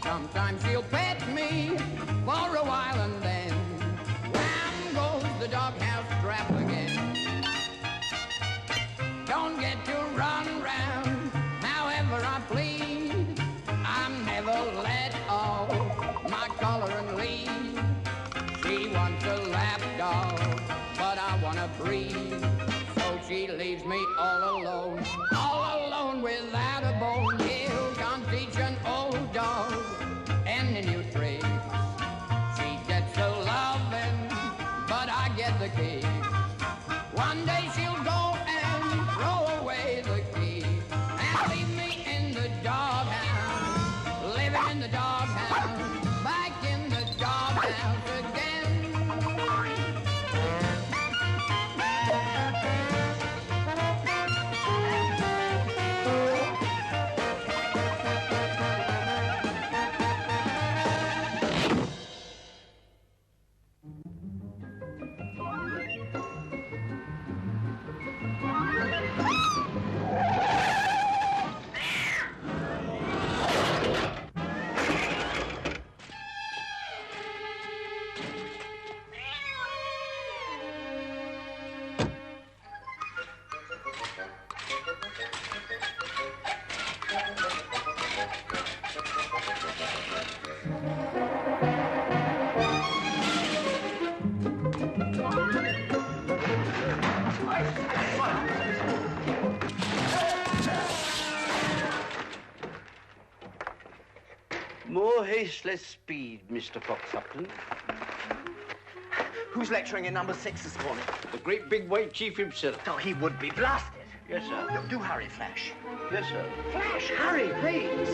Sometimes she'll pet me for a while and then wham goes the doghouse trap again. Don't get to run round however I plead. I'm never let off my collar and lead. She wants a lap dog, but I want to breathe. So she leaves me all alone without a bone. You can't teach an old dog any new tricks. She gets the loving, but I get the kicks. One day she'll go and throw away the key and leave me in the doghouse, living in the doghouse, back in the doghouse again. More haste, less speed, Mr. Fox Upton. Who's lecturing in number 6 this morning? The great big white chief himself. Oh, he would be blasted. Yes, sir. Do hurry, Flash. Yes, sir. Flash, hurry, please.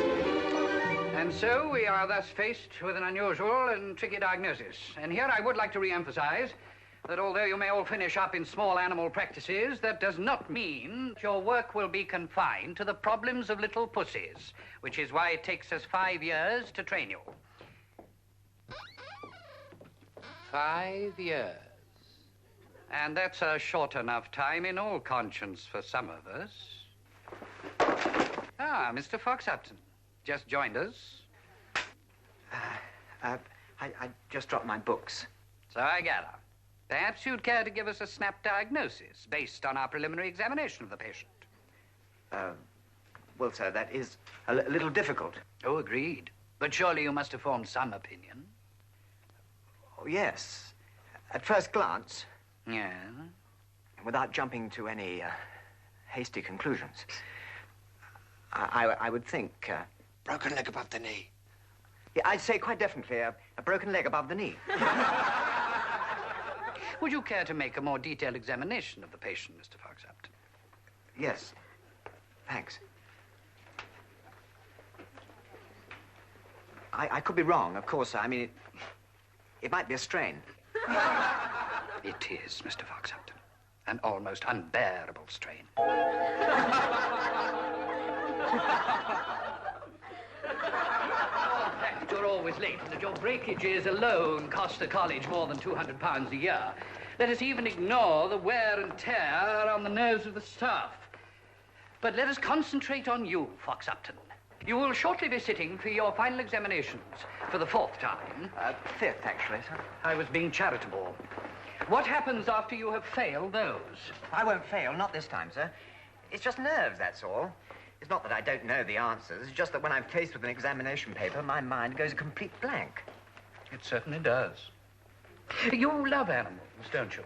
And so we are thus faced with an unusual and tricky diagnosis. And here I would like to re-emphasize that although you may all finish up in small animal practices, that does not mean your work will be confined to the problems of little pussies, which is why it takes us 5 years to train you. 5 years. And that's a short enough time in all conscience for some of us. Ah, Mr. Fox Upton. Just joined us. I just dropped my books. So I gather. Perhaps you'd care to give us a snap diagnosis based on our preliminary examination of the patient. Well, sir, that is a little difficult. Oh, agreed. But surely you must have formed some opinion. Oh, yes. At first glance. Yeah? Without jumping to any hasty conclusions. I would think... Broken leg above the knee. Yeah, I'd say quite definitely a broken leg above the knee. Would you care to make a more detailed examination of the patient, Mr. Fox Upton? Yes. Thanks. I could be wrong, of course. I mean, it might be a strain. It is, Mr. Fox Upton. An almost unbearable strain. You're always late, and that your breakages alone cost the college more than £200 a year. Let us even ignore the wear and tear on the nerves of the staff. But let us concentrate on you, Fox Upton. You will shortly be sitting for your final examinations for the 4th time. 5th, actually, sir. I was being charitable. What happens after you have failed those? I won't fail, not this time, sir. It's just nerves, that's all. It's not that I don't know the answers. It's just that when I'm faced with an examination paper, my mind goes a complete blank. It certainly does. You love animals, don't you?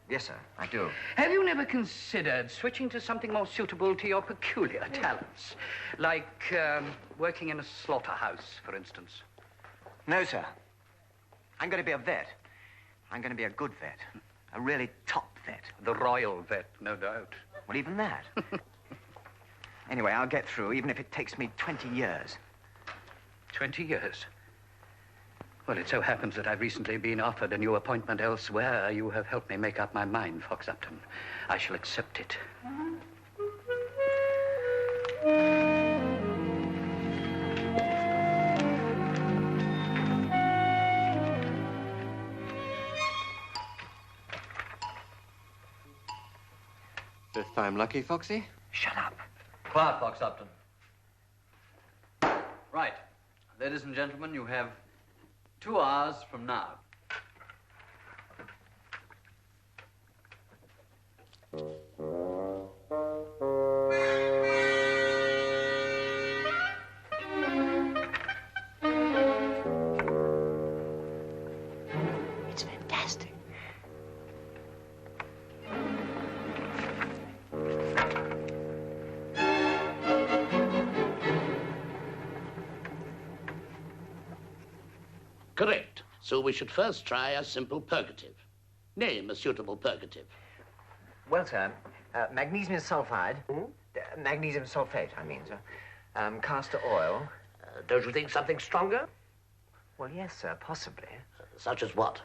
Yes, sir, I do. Have you never considered switching to something more suitable to your peculiar talents? Like working in a slaughterhouse, for instance? No, sir. I'm going to be a vet. I'm going to be a good vet. A really top vet. The royal vet, no doubt. Well, even that. Anyway, I'll get through, even if it takes me 20 years. 20 years? Well, it so happens that I've recently been offered a new appointment elsewhere. You have helped me make up my mind, Fox Upton. I shall accept it. Fifth time lucky, Foxy? Shut up. Quiet, Fox Upton. Right. Ladies and gentlemen, you have 2 hours from now. It's fantastic. Correct. So we should first try a simple purgative. Name a suitable purgative. Well, sir, magnesium sulfide. Magnesium sulfate, I mean, sir. Castor oil. Don't you think something stronger? Well, yes, sir, possibly. Such as what?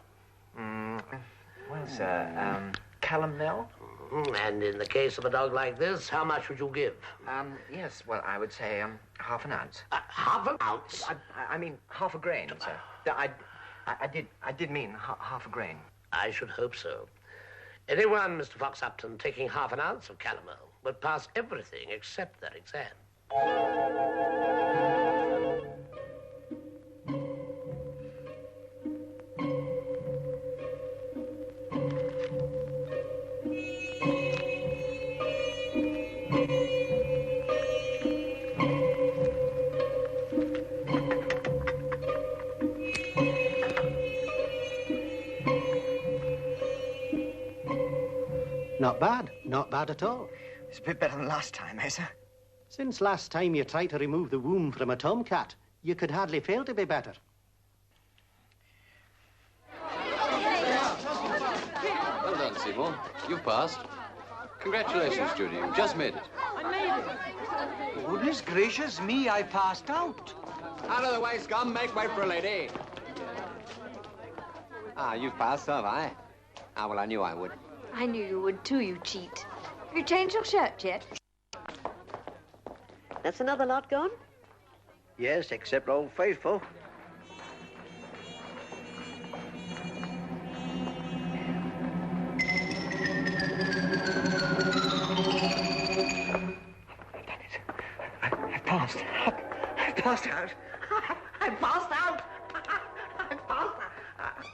Well, sir, calomel. And in the case of a dog like this, how much would you give? Yes, well, I would say, half an ounce. Half an ounce? I mean, half a grain, sir. I did mean half a grain. I should hope so. Anyone, Mr. Fox Upton, taking half an ounce of calomel would pass everything except their exam. Not bad. Not bad at all. It's a bit better than last time, eh, sir? Since last time you tried to remove the womb from a tomcat, you could hardly fail to be better. Well done, Seymour. You've passed. Congratulations, Judy. You've just made it. I made it. Goodness gracious me, I passed out. Out of the way, scum. Make way for a lady. Ah, you've passed, have I? Ah, well, I knew I would. I knew you would too, you cheat. Have you changed your shirt yet? That's another lot gone? Yes, except Old Faithful. I passed. I passed out. I passed out. I passed out.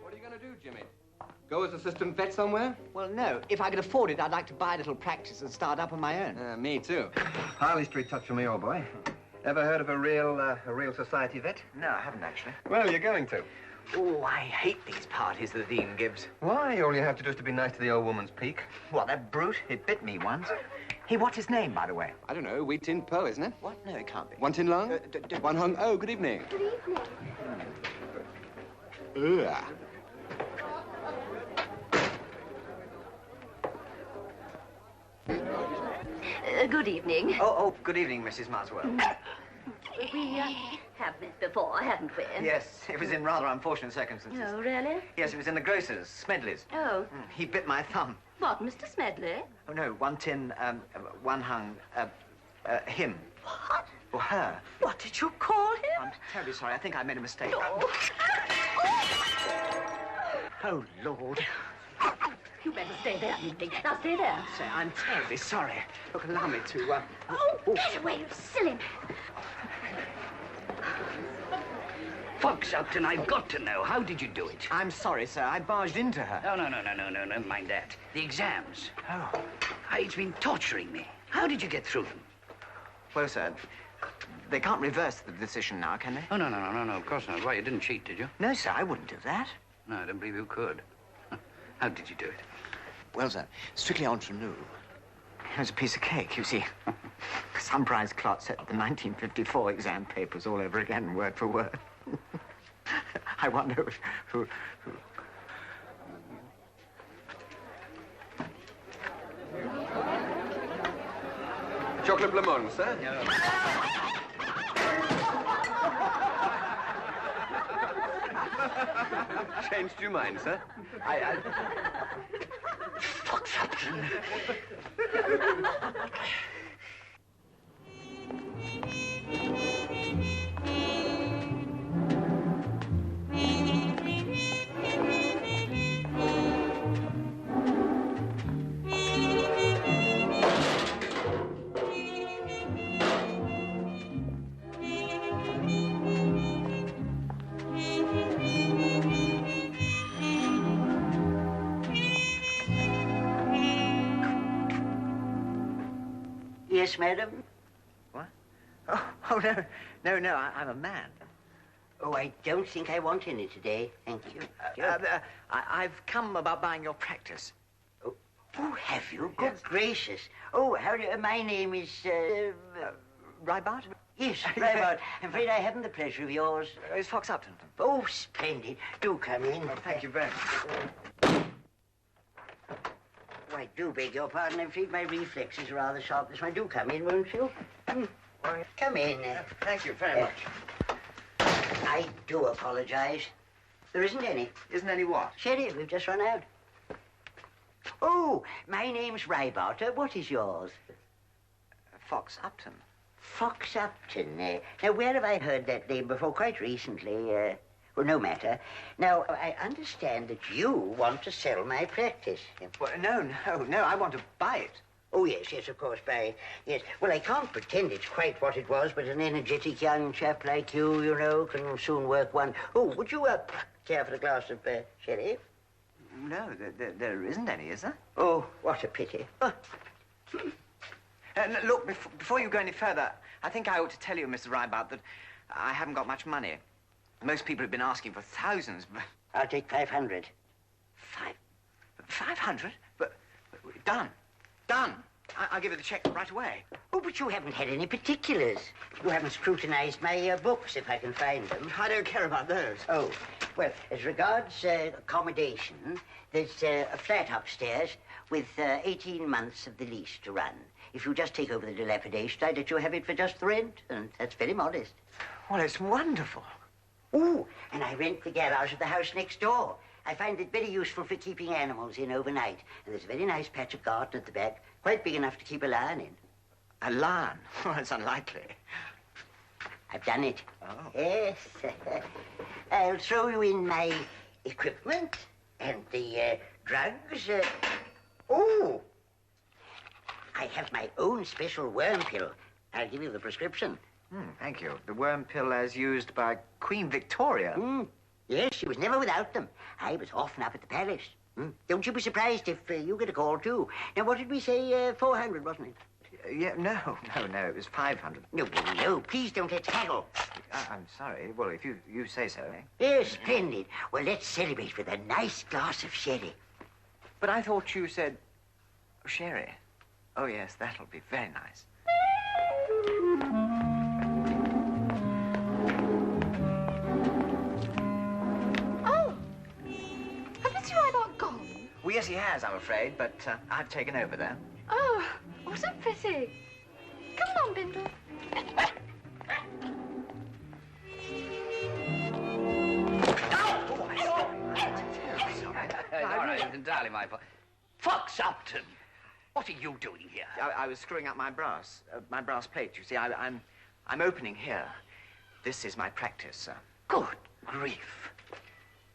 What are you going to do, Jimmy? Go as assistant vet somewhere? Well, no. If I could afford it, I'd like to buy a little practice and start up on my own. Me too. Harley Street touch for me, old boy. Ever heard of a real society vet? No, I haven't actually. Well, you're going to. Oh, I hate these parties the Dean gives. Why? All you have to do is to be nice to the old woman's peak. What, that brute? It bit me once. Hey, what's his name, by the way? I don't know. Wheat Tin Po, isn't it? What? No, it can't be. One tin long? One hung. Oh, good evening. Good evening. Ugh. Good evening. Oh, good evening, Mrs. Muswell. We have met before, haven't we? Yes, it was in rather unfortunate circumstances. Oh, really? Yes, it was in the grocer's, Smedley's. Oh. He bit my thumb. What, Mr. Smedley? Oh, no, one tin, one hung, him. What? Or her. What did you call him? I'm terribly sorry. I think I made a mistake. Oh. Oh, Lord. You better stay there, evening. Now stay there. Say, I'm terribly sorry. Look, allow me to, Oh, get away, you silly man. Fox Upton, I've got to know. How did you do it? I'm sorry, sir. I barged into her. No, never mind that. The exams. Oh. It's been torturing me. How did you get through them? Well, sir, they can't reverse the decision now, can they? Oh, no, of course not. Why, you didn't cheat, did you? No, sir, I wouldn't do that. No, I don't believe you could. How did you do it? Well, sir, strictly entre nous. It was a piece of cake, you see. Some prize clot set the 1954 exam papers all over again, word for word. I wonder who... Chocolate blamont, sir? Changed your mind, sir? Fox Upton. Yes, madam? What? Oh, no, I'm a man. Oh, I don't think I want any today. Thank you. I've come about buying your practice. Oh, have you? Yes. Good gracious. Oh, how do you... My name is... Rybart? Yes, Rybart. I'm afraid I haven't the pleasure of yours. It's Fox Upton. Oh, splendid. Do come in. Oh, thank you very much. Oh, I do beg your pardon. I'm afraid my reflexes are rather sharp this one. Do come in, won't you? Come in. Thank you very much. I do apologize. There isn't any. Isn't any what? Sherry, we've just run out. Oh, my name's Rybart. What is yours? Fox Upton. Fox Upton. Now, where have I heard that name before? Quite recently. Well, no matter. Now, I understand that you want to sell my practice. Well, no, I want to buy it. Oh, yes, of course, buy it. Yes. Well, I can't pretend it's quite what it was, but an energetic young chap like you know, can soon work one. Oh, would you, care for a glass of sherry? No, there isn't any, is there? Oh, what a pity. Oh. Look, before you go any further, I think I ought to tell you, Mr. Rybart, that I haven't got much money. Most people have been asking for thousands, but... I'll take 500. 500? But done. I'll give you the check right away. Oh, but you haven't had any particulars. You haven't scrutinized my books, if I can find them. I don't care about those. Oh, well, as regards accommodation, there's a flat upstairs with 18 months of the lease to run. If you just take over the dilapidation, I let you have it for just the rent, and that's very modest. Well, it's wonderful. Oh, and I rent the garage of the house next door. I find it very useful for keeping animals in overnight. And there's a very nice patch of garden at the back, quite big enough to keep a lion in. A lion? Well, it's unlikely. I've done it. Oh. Yes. I'll throw you in my equipment and the drugs. Oh! I have my own special worm pill. I'll give you the prescription. Thank you. The worm pill as used by Queen Victoria. Yes, she was never without them. I was often up at the palace. Don't you be surprised if you get a call, too. Now, what did we say? 400, wasn't it? Yeah, no, it was 500. No, please don't let's haggle. I'm sorry. Well, if you say so. Yes, splendid. Well, let's celebrate with a nice glass of sherry. But I thought you said sherry. Oh, yes, that'll be very nice. Oh, has Mr. Rybart gone? Well, yes, he has, I'm afraid, but I've taken over there. Oh, wasn't pretty. Come on, Bindle. All right, it's entirely my fault. Fox Upton, what are you doing here? I was screwing up my brass plate. You see, I'm opening here. This is my practice, sir. Good grief.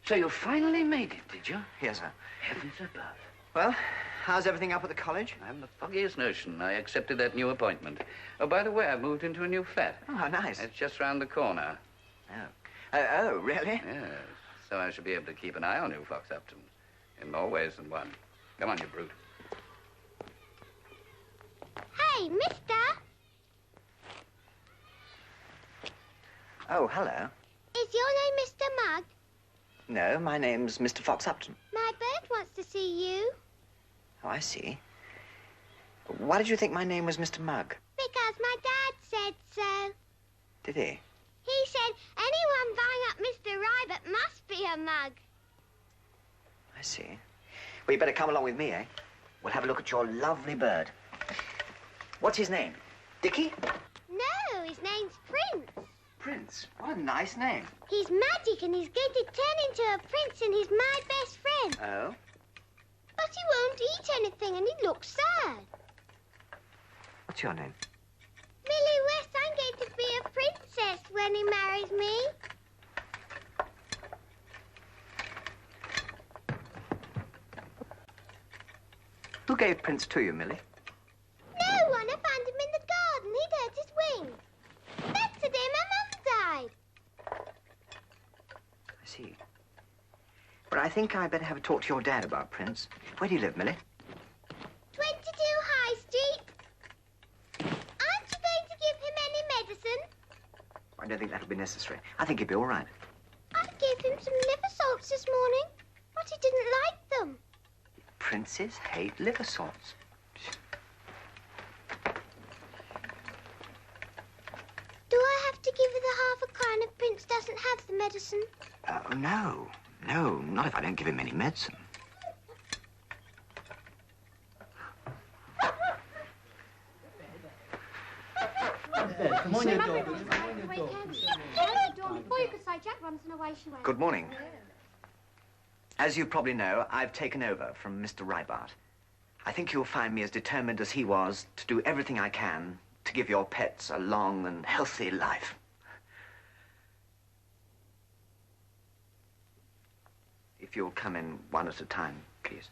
So you finally made it, did you? Yes, sir. Heavens above. Well, how's everything up at the college? I haven't the foggiest notion. I accepted that new appointment. Oh, by the way, I've moved into a new flat. Oh, how nice. It's just round the corner. Oh, really? Yes. So I shall be able to keep an eye on you, Fox Upton. In more ways than one. Come on, you brute. Hey, mister. Oh, hello. Is your name Mr. Mugg? No, my name's Mr. Fox Upton. My bird wants to see you. Oh, I see. Why did you think my name was Mr. Mugg? Because my dad said so. Did he? He said anyone buying up Mr. Rybart must be a mug. I see. Well, you better come along with me, eh? We'll have a look at your lovely bird. What's his name? Dickie? No, his name's Prince. Prince? What a nice name. He's magic and he's going to turn into a prince and he's my best friend. Oh? But he won't eat anything and he looks sad. What's your name? Millie West, I'm going to be a princess when he marries me. Who gave Prince to you, Millie? No one. I found him in the garden. He'd hurt his wing. That's the day my mum died. I see. But I think I better have a talk to your dad about Prince. Where do you live, Millie? 22 High Street. necessary. I think he'd be all right. I gave him some liver salts this morning, but he didn't like them. Princes hate liver salts. Do I have to give her the half-a-crown if Prince doesn't have the medicine? Oh, no. No, not if I don't give him any medicine. Good morning. As you probably know, I've taken over from Mr. Rybart. I think you'll find me as determined as he was to do everything I can to give your pets a long and healthy life. If you'll come in one at a time, please.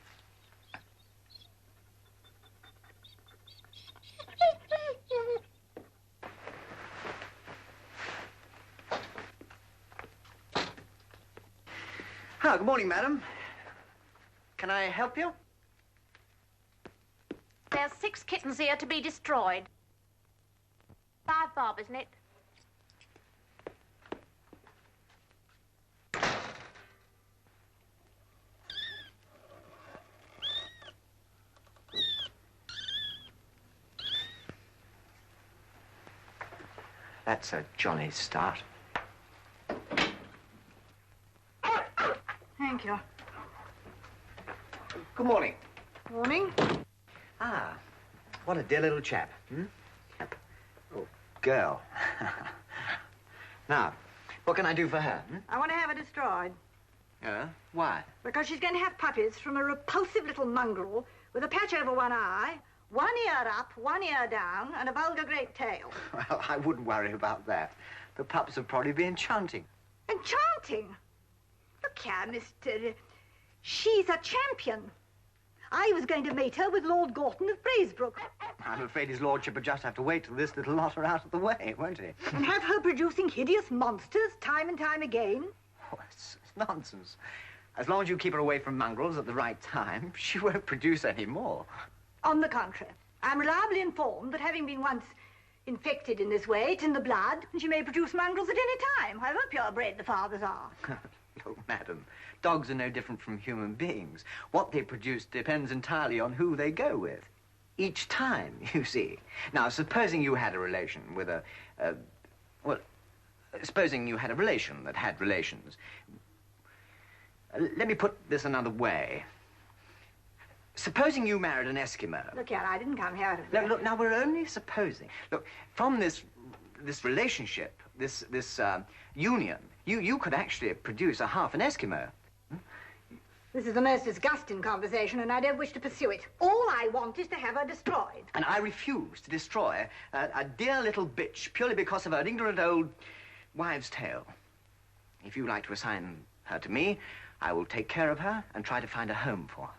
Good morning, madam. Can I help you? There's 6 kittens here to be destroyed. 5 bob, isn't it? That's a jolly start. Thank you. Good morning. Morning. Ah, what a dear little chap. Hmm? Oh, girl. Now, what can I do for her? Hmm? I want to have her destroyed. Why? Because she's going to have puppies from a repulsive little mongrel with a patch over one eye, one ear up, one ear down, and a vulgar great tail. Well, I wouldn't worry about that. The pups would probably be enchanting. Enchanting? Look here, Mr. She's a champion. I was going to mate her with Lord Gorton of Braesbrook. I'm afraid his lordship would just have to wait till this little lot are out of the way, won't he? And have her producing hideous monsters time and time again? Oh, it's nonsense. As long as you keep her away from mongrels at the right time, she won't produce any more. On the contrary, I'm reliably informed that having been once infected in this way, it's in the blood, and she may produce mongrels at any time, however purebred the fathers are. Look, madam, dogs are no different from human beings. What they produce depends entirely on who they go with. Each time, you see. Now, supposing you had a relation with supposing you had a relation that had relations. Let me put this another way. Supposing you married an Eskimo. Look here, I didn't come here to... Look, now, we're only supposing. Look, from this relationship, this union, you could actually produce a half an Eskimo. This is the most disgusting conversation, and I don't wish to pursue it. All I want is to have her destroyed. And I refuse to destroy a dear little bitch purely because of her ignorant old wives' tale. If you like to assign her to me, I will take care of her and try to find a home for her.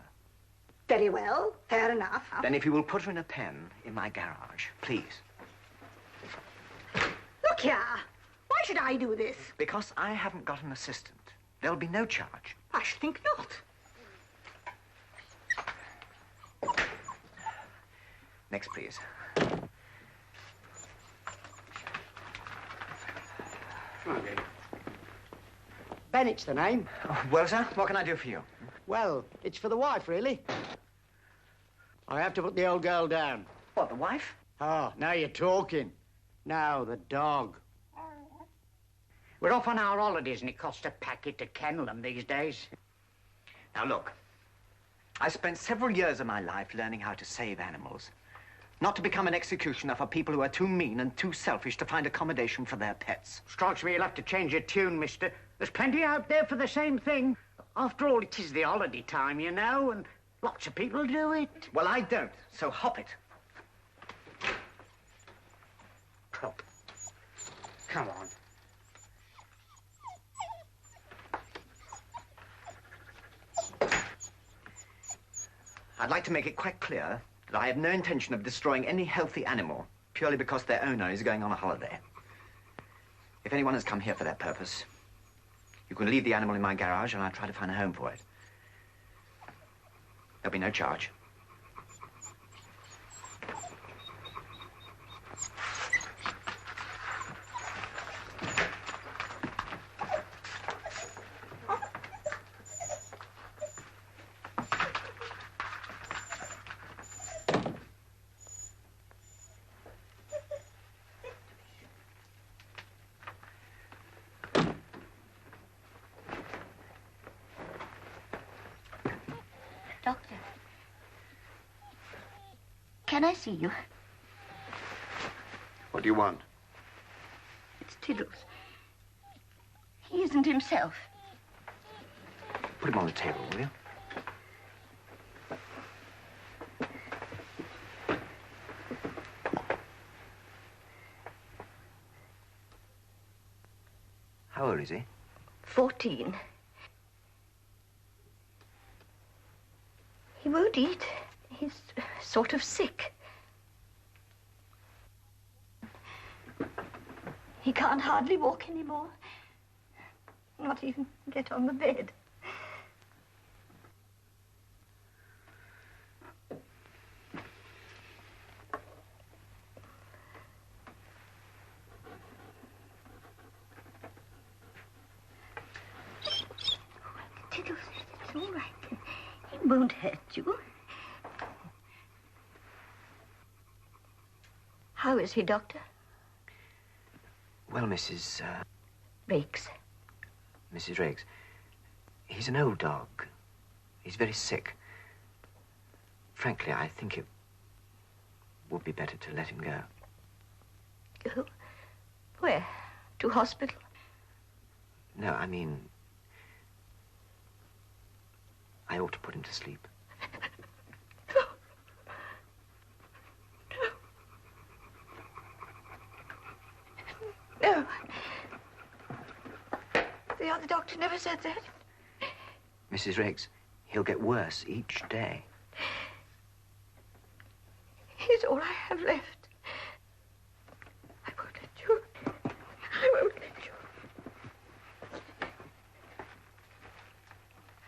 Very well, fair enough. Then if you will put her in a pen in my garage, please. Look here, why should I do this? Because I haven't got an assistant. There'll be no charge. I should think not. Next, please. Okay. Bennett's the name. Oh, well, sir, what can I do for you? Well, it's for the wife, really. I have to put the old girl down. What, the wife? Oh, now you're talking. Now, the dog. We're off on our holidays and it costs a packet to kennel them these days. Now, look. I spent several years of my life learning how to save animals. Not to become an executioner for people who are too mean and too selfish to find accommodation for their pets. Strikes me you'll have to change your tune, mister. There's plenty out there for the same thing. After all, it is the holiday time, you know, and lots of people do it. Well, I don't, so hop it. Come on. I'd like to make it quite clear that I have no intention of destroying any healthy animal purely because their owner is going on a holiday. If anyone has come here for that purpose, you can leave the animal in my garage and I'll try to find a home for it. There'll be no charge. Doctor, can I see you? What do you want? It's Tiddles. He isn't himself. Put him on the table, will you? How old is he? 14. He won't eat. He's sort of sick. He can't hardly walk anymore. Not even get on the bed. Tiddles, it's all right. It won't hurt you. How is he, Doctor? Well, Mrs. Rakes. Mrs. Rakes, he's an old dog. He's very sick. Frankly, I think it would be better to let him go. Go? Where? To hospital? No, I mean, I ought to put him to sleep. No. The other doctor never said that. Mrs. Rakes, he'll get worse each day. He's all I have left. I won't let you. I won't let you.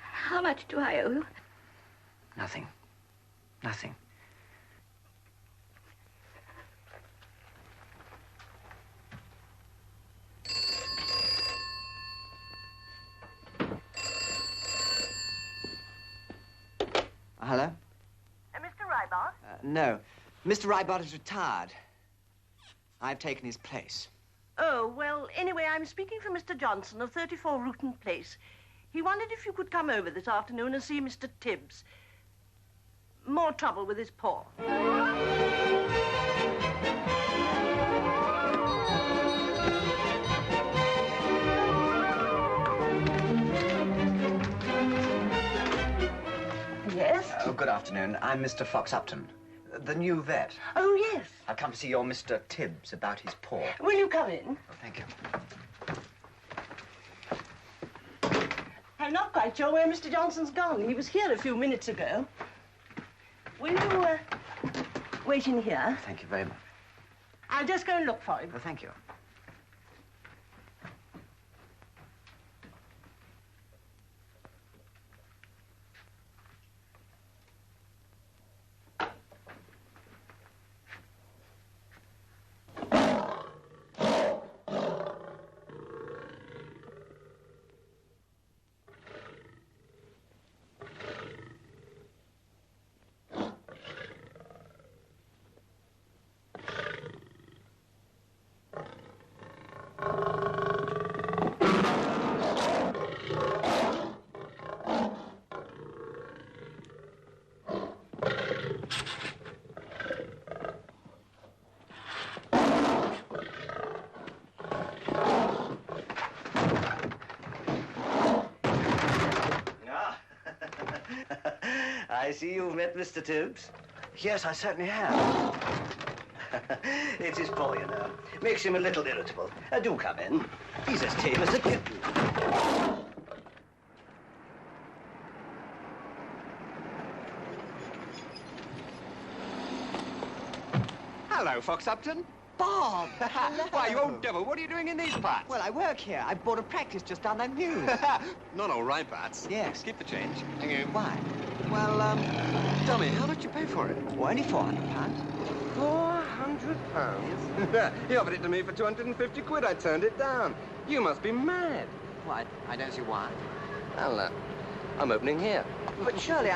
How much do I owe you? Nothing. Nothing. Hello? Mr. Rybart? No. Mr. Rybart is retired. I've taken his place. Oh, well, anyway, I'm speaking for Mr. Johnson of 34 Ruton Place. He wondered if you could come over this afternoon and see Mr. Tibbs. More trouble with his paw. Yes? Oh, good afternoon. I'm Mr. Fox Upton, the new vet. Oh, yes. I've come to see your Mr. Tibbs about his paw. Will you come in? Oh, thank you. I'm not quite sure where Mr. Johnson's gone. He was here a few minutes ago. Will you, wait in here? Thank you very much. I'll just go and look for him. Oh, thank you. I see you've met Mr. Tibbs. Yes, I certainly have. It's his paw, you know. Makes him a little irritable. Do come in. He's as tame as a kitten. Hello, Fox Upton. Bob! Why, you old devil, what are you doing in these parts? Well, I work here. I bought a practice just down that mews. Not all right, Bats. Yes. Keep the change. Thank you. Why? Well, tell me, how much you pay for it? Well, only £400. £400? He offered it to me for 250 quid. I turned it down. You must be mad. Well, I don't see why. Well, I'm opening here. But surely,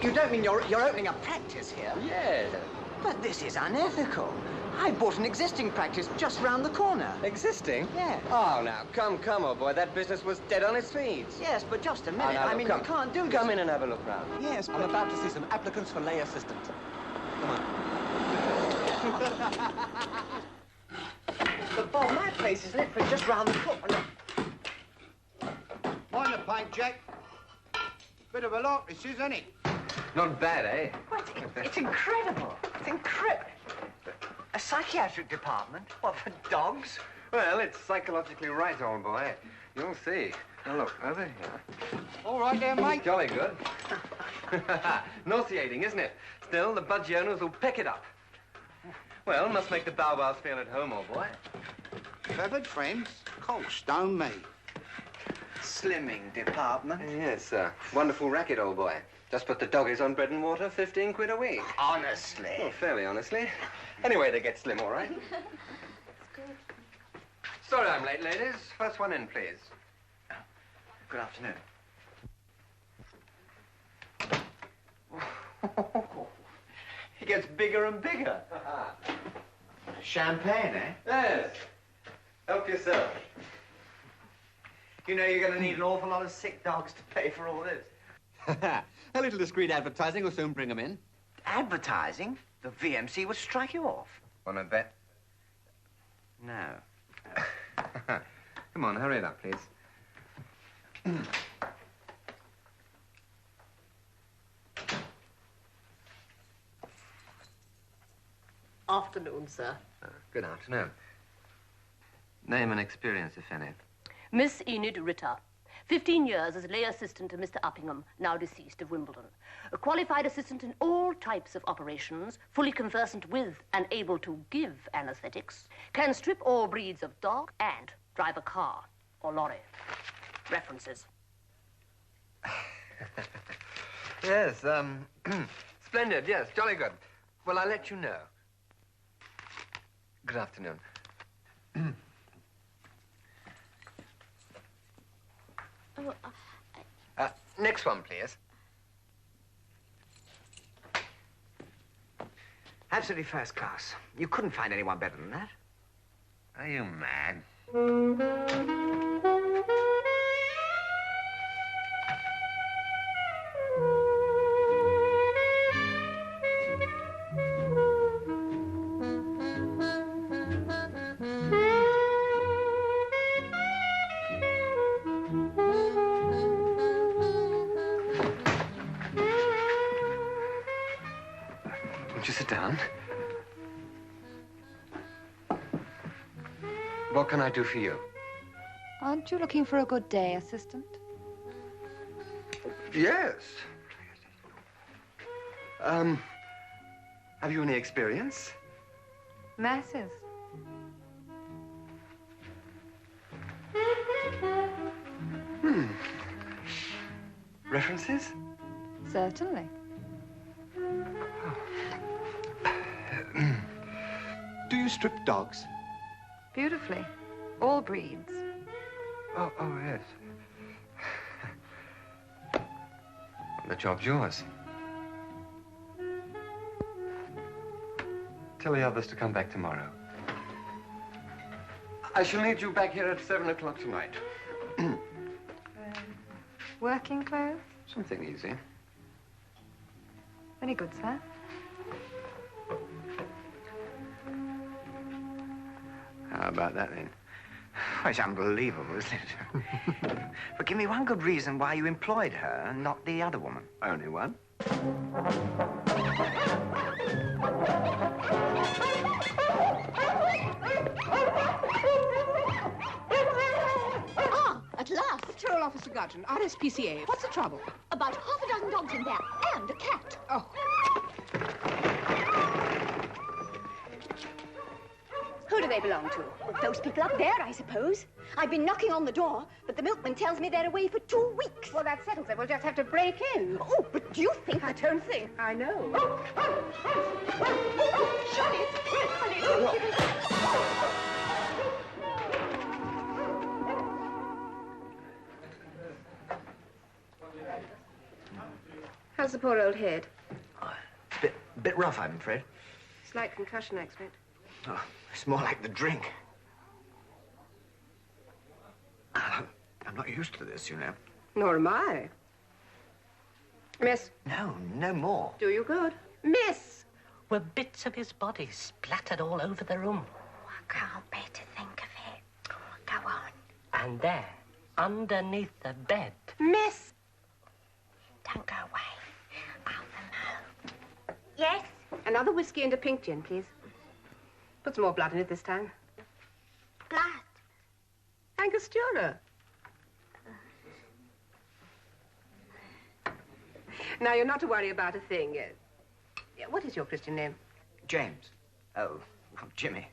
you don't mean you're opening a practice here? Yes. But this is unethical. I bought an existing practice just round the corner. Existing? Yeah. Oh, now, come, old boy. That business was dead on its feet. Yes, but just a minute. Oh, now, I look, mean, come. you can't do this. Come in and have a look round. Yes, I'm but... about to see some applicants for lay assistant. Come on. But, Bob, my place is literally just round the corner. Mind the paint, Jack? Bit of a lot, this is, isn't it? Not bad, eh? It's incredible. It's incredible. A psychiatric department? What, for dogs? Well, it's psychologically right, old boy. You'll see. Now, look, over here. All right there, mate. Jolly good. Nauseating, isn't it? Still, the budgie owners will pick it up. Well, must make the bow-wows feel at home, old boy. Feathered friends? Cold stone me. Slimming department? Yes, wonderful racket, old boy. Just put the doggies on bread and water, 15 quid a week. Honestly? Well, fairly honestly. Anyway, they get slim, all right? Sorry I'm late, ladies. First one in, please. Good afternoon. He gets bigger and bigger. Champagne, eh? Yes. Help yourself. You know you're going to need an awful lot of sick dogs to pay for all this. A little discreet advertising will soon bring them in. Advertising? The VMC would strike you off. Want to bet? No. Come on, hurry it up, please. Afternoon, sir. Good afternoon. Name and experience, if any. Miss Enid Ritter. 15 years as lay assistant to Mr. Uppingham, now deceased, of Wimbledon. A qualified assistant in all types of operations, fully conversant with and able to give anesthetics, can strip all breeds of dog and drive a car or lorry. References. Yes, splendid, yes, jolly good. Well, I'll let you know. Good afternoon. Next one, please. Absolutely first class. You couldn't find anyone better than that. Are you mad? Won't you sit down? What can I do for you? Aren't you looking for a good day assistant? Yes. Have you any experience? Masses. References? Certainly. Do you strip dogs? Beautifully. All breeds. Oh, yes. The job's yours. Tell the others to come back tomorrow. I shall need you back here at 7 o'clock tonight. Working clothes? Something easy. Very good, sir. How about that, then? Well, it's unbelievable, isn't it? But give me one good reason why you employed her and not the other woman. Only one. Ah, at last. Patrol Officer Gudgeon, RSPCA. What's the trouble? About half a dozen dogs in there, and a cat. Oh. Who do they belong to? Those people up there, I suppose. I've been knocking on the door, but the milkman tells me they're away for 2 weeks. Well, that settles it. We'll just have to break in. Oh, but do you think... I don't think. I know. Shut it! How's the poor old head? Bit rough, I'm afraid. Slight concussion, I expect. Oh, it's more like the drink. I'm not used to this, you know. Nor am I. Miss? No, no more. Do you good. Miss! Were bits of his body splattered all over the room. I can't bear to think of it. Go on. And there, underneath the bed. Miss! Don't go away. I'll know. Yes? Another whiskey and a pink gin, please. Put some more blood in it this time. Blood? Angostura. Now, you're not to worry about a thing. What is your Christian name? James. Oh, Jimmy.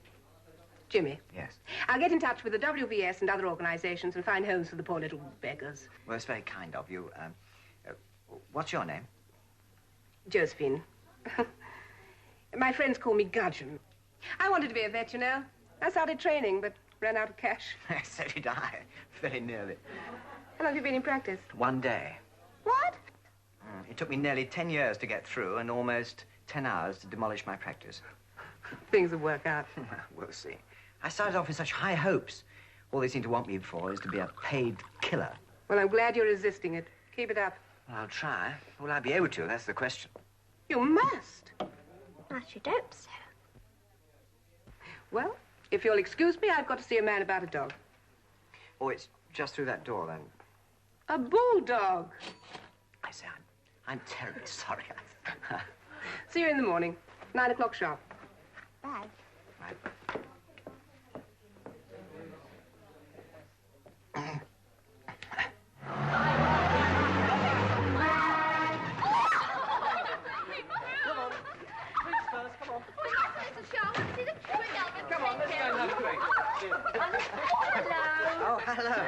Jimmy. Yes. I'll get in touch with the WVS and other organizations and find homes for the poor little beggars. Well, it's very kind of you. What's your name? Josephine. My friends call me Gudgeon. I wanted to be a vet, you know. I started training, but ran out of cash. So did I. Very nearly. How long have you been in practice? 1 day. What? It took me nearly 10 years to get through and almost 10 hours to demolish my practice. Things will work out. We'll see. I started off with such high hopes. All they seem to want me for is to be a paid killer. Well, I'm glad you're resisting it. Keep it up. Well, I'll try. Will I be able to? That's the question. You must. I should hope so. Well, if you'll excuse me, I've got to see a man about a dog. Oh, it's just through that door, then. A bulldog. I say, I'm terribly sorry. See you in the morning. 9 o'clock sharp. Bye. Right. Hello. Oh, hello.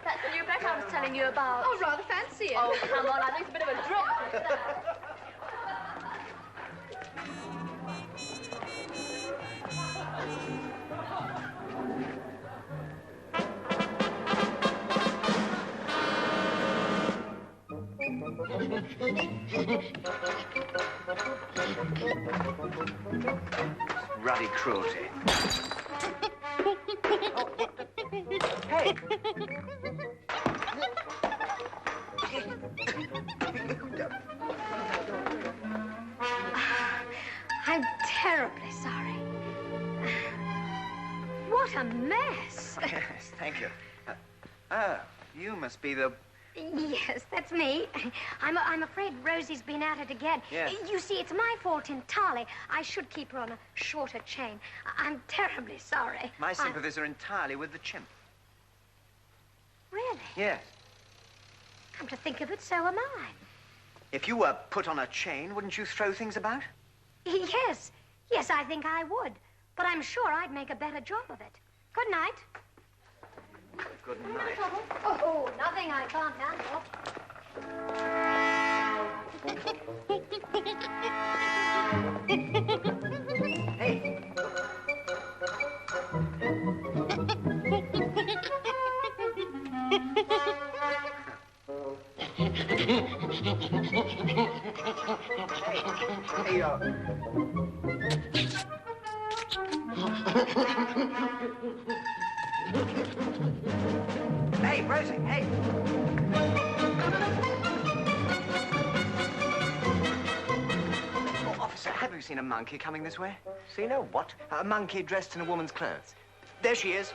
That's the new back I was telling you about. Oh, rather fancy it. Oh, come on, I think it's a bit of a drop. Ruddy cruelty. Hey! I'm terribly sorry. What a mess. Yes, thank you. You must be the... Yes, that's me. I'm afraid Rosie's been at it again. Yeah. You see, it's my fault entirely. I should keep her on a shorter chain. I'm terribly sorry. My sympathies are entirely with the chimp. Really? Yes. Come to think of it, so am I. If you were put on a chain, wouldn't you throw things about? Yes. Yes, I think I would. But I'm sure I'd make a better job of it. Good night. Good night. Oh, nothing I can't handle. Hey. Hey, Rosie, hey. Oh, officer, have you seen a monkey coming this way? Seen a what? A monkey dressed in a woman's clothes. There she is.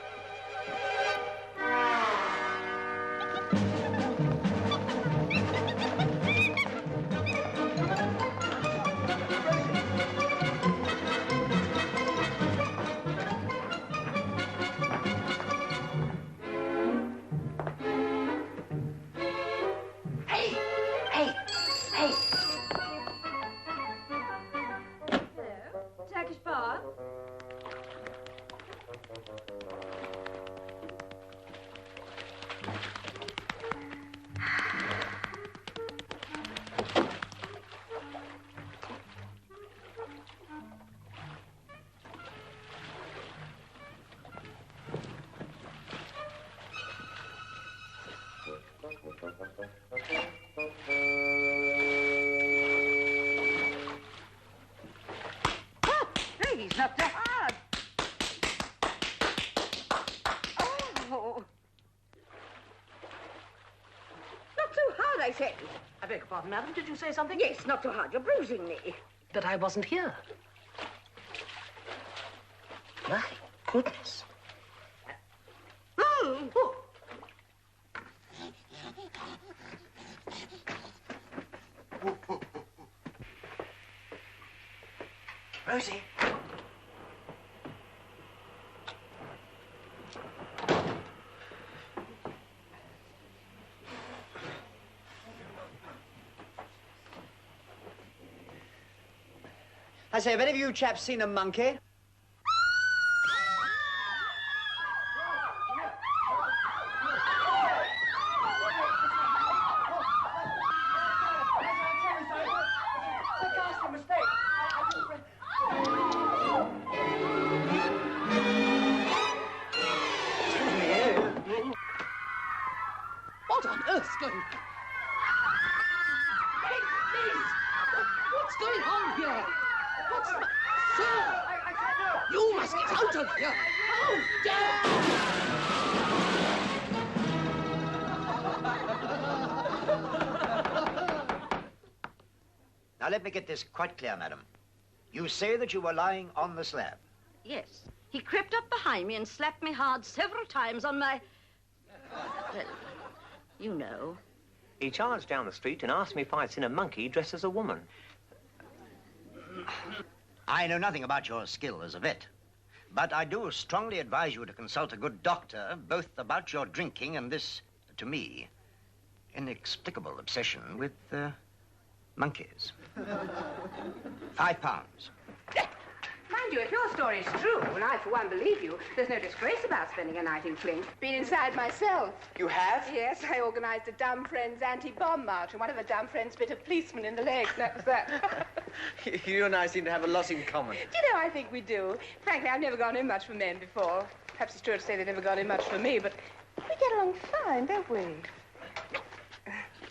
Turkish bar? He's not that hard. I say? I beg your pardon, madam. Did you say something? Yes, not so hard. You're bruising me. But I wasn't here. My goodness. Oh. Rosie. I say, have any of you chaps seen a monkey? What on earth's going on? What's going on here? What's the... Sir! You must get out of here! How Now, let me get this quite clear, madam. You say that you were lying on the slab. Yes. He crept up behind me and slapped me hard several times on my... Well, you know. He charged down the street and asked me if I'd seen a monkey dressed as a woman. I know nothing about your skill as a vet, but I do strongly advise you to consult a good doctor, both about your drinking and this, to me, inexplicable obsession with, monkeys. £5. Mind you, if your story's true, and I, for one, believe you, there's no disgrace about spending a night in Flint. Been inside myself. You have? Yes, I organised a Dumb Friends anti-bomb march, and one of the Dumb Friends bit a policeman in the leg, and that was that. You and I seem to have a lot in common. Do you know, I think we do. Frankly, I've never gone in much for men before. Perhaps it's true to say they've never gone in much for me, but we get along fine, don't we?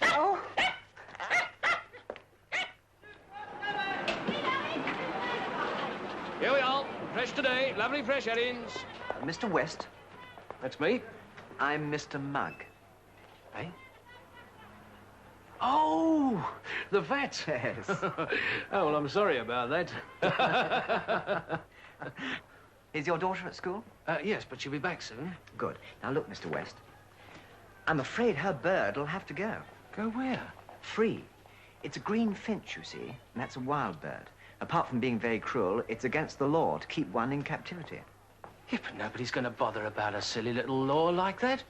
Oh. Here we are, fresh today, lovely fresh herrings. Mr. West? That's me. I'm Mr. Mugg. Eh? Oh, the vet. Yes. Oh, well, I'm sorry about that. Is your daughter at school? Yes, but she'll be back soon. Good. Now, look, Mr. West. I'm afraid her bird will have to go. Go where? Free. It's a green finch, you see, and that's a wild bird. Apart from being very cruel, it's against the law to keep one in captivity. Yeah, but nobody's going to bother about a silly little law like that.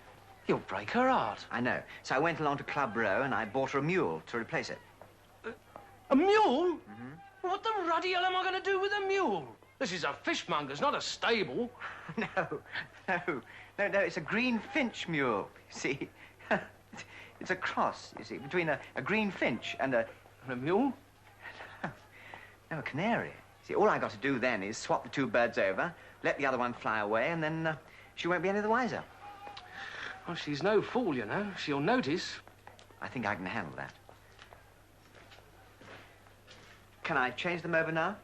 You'll break her heart. I know. So I went along to Club Row and I bought her a mule to replace it. A mule? Mm-hmm. What the ruddy hell am I going to do with a mule? This is a fishmonger's, not a stable. No. It's a green finch mule, you see. It's a cross, you see, between a green finch and a... And a mule? No, a canary. See, all I got to do then is swap the two birds over, let the other one fly away, and then she won't be any the wiser. Well, she's no fool, you know. She'll notice. I think I can handle that. Can I change them over now?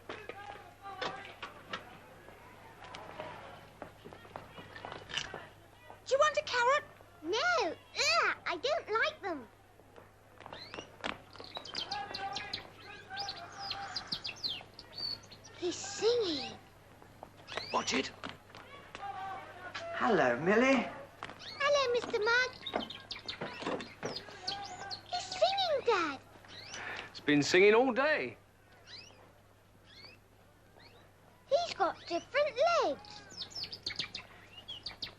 Do you want a carrot? No. Ugh, I don't like them. He's singing. Watch it. Hello, Millie. Hello, Mr. Mugg. He's singing, Dad. It's been singing all day. He's got different legs.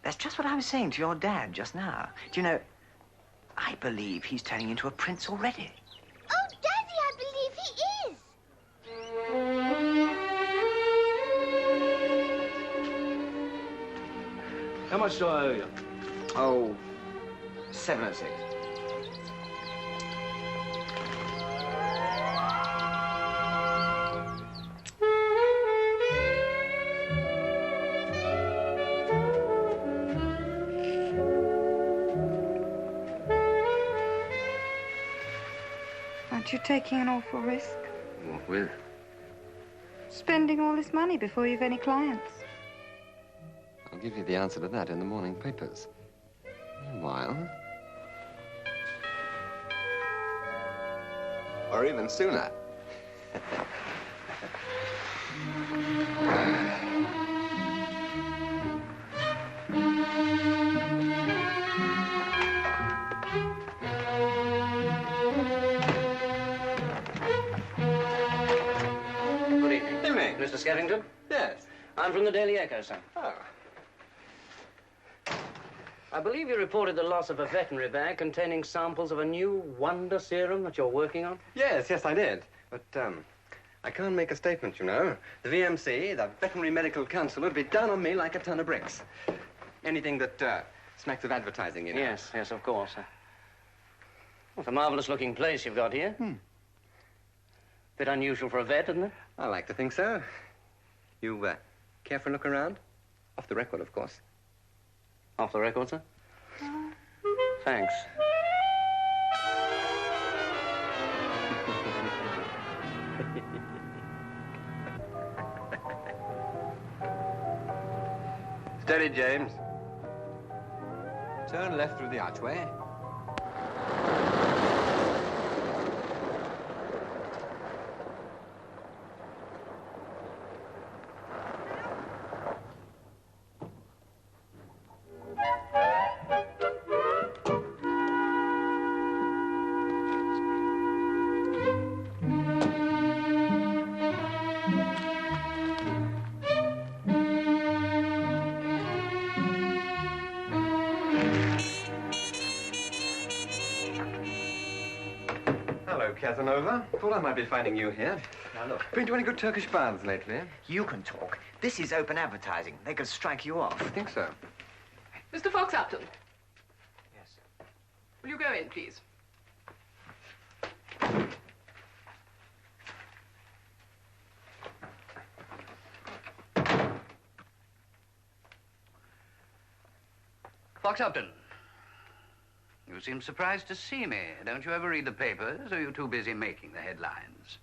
That's just what I was saying to your dad just now. Do you know, I believe he's turning into a prince already. Oh, Daddy, I believe he is. How much do I owe you? Oh, 706. Aren't you taking an awful risk? What with? Spending all this money before you've any clients. I'll give you the answer to that in the morning papers. Meanwhile... Or even sooner. Good evening. Evening. Mr. Skeffington? Yes. I'm from the Daily Echo, sir. Oh. I believe you reported the loss of a veterinary bag containing samples of a new wonder serum that you're working on? Yes, I did. But, I can't make a statement, you know. The VMC, the Veterinary Medical Council, would be down on me like a ton of bricks. Anything that, smacks of advertising, you know. Yes, of course. Well, it's a marvelous-looking place you've got here. Bit unusual for a vet, isn't it? I like to think so. You, care for a look around? Off the record, of course. Off the record, sir? Thanks. Steady, James. Turn left through the archway. Casanova. Thought I might be finding you here. Now, look. Been to any good Turkish baths lately? You can talk. This is open advertising. They could strike you off. I think so. Mr. Fox Upton. Yes. Will you go in, please? Fox Upton. You seem surprised to see me. Don't you ever read the papers, or are you too busy making the headlines?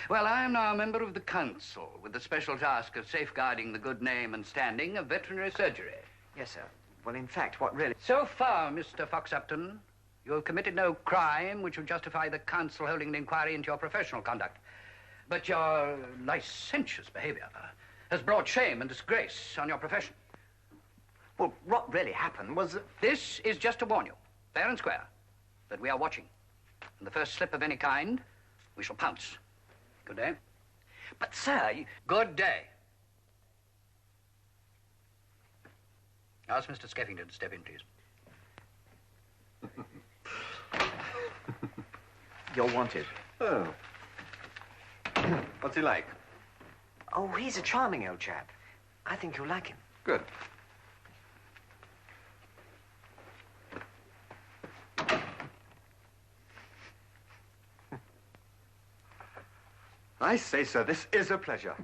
Well, I am now a member of the council with the special task of safeguarding the good name and standing of veterinary surgery. Yes, sir. Well, in fact, what really... So far, Mr. Fox Upton, you have committed no crime which would justify the council holding an inquiry into your professional conduct. But your licentious behavior has brought shame and disgrace on your profession. Well, what really happened was... This is just to warn you, fair and square, that we are watching. And the first slip of any kind, we shall pounce. Good day. But, sir, you... Good day. Ask Mr. Skeffington to step in, please. You're wanted. Oh. What's he like? Oh, he's a charming old chap. I think you'll like him. Good. I say, sir, this is a pleasure.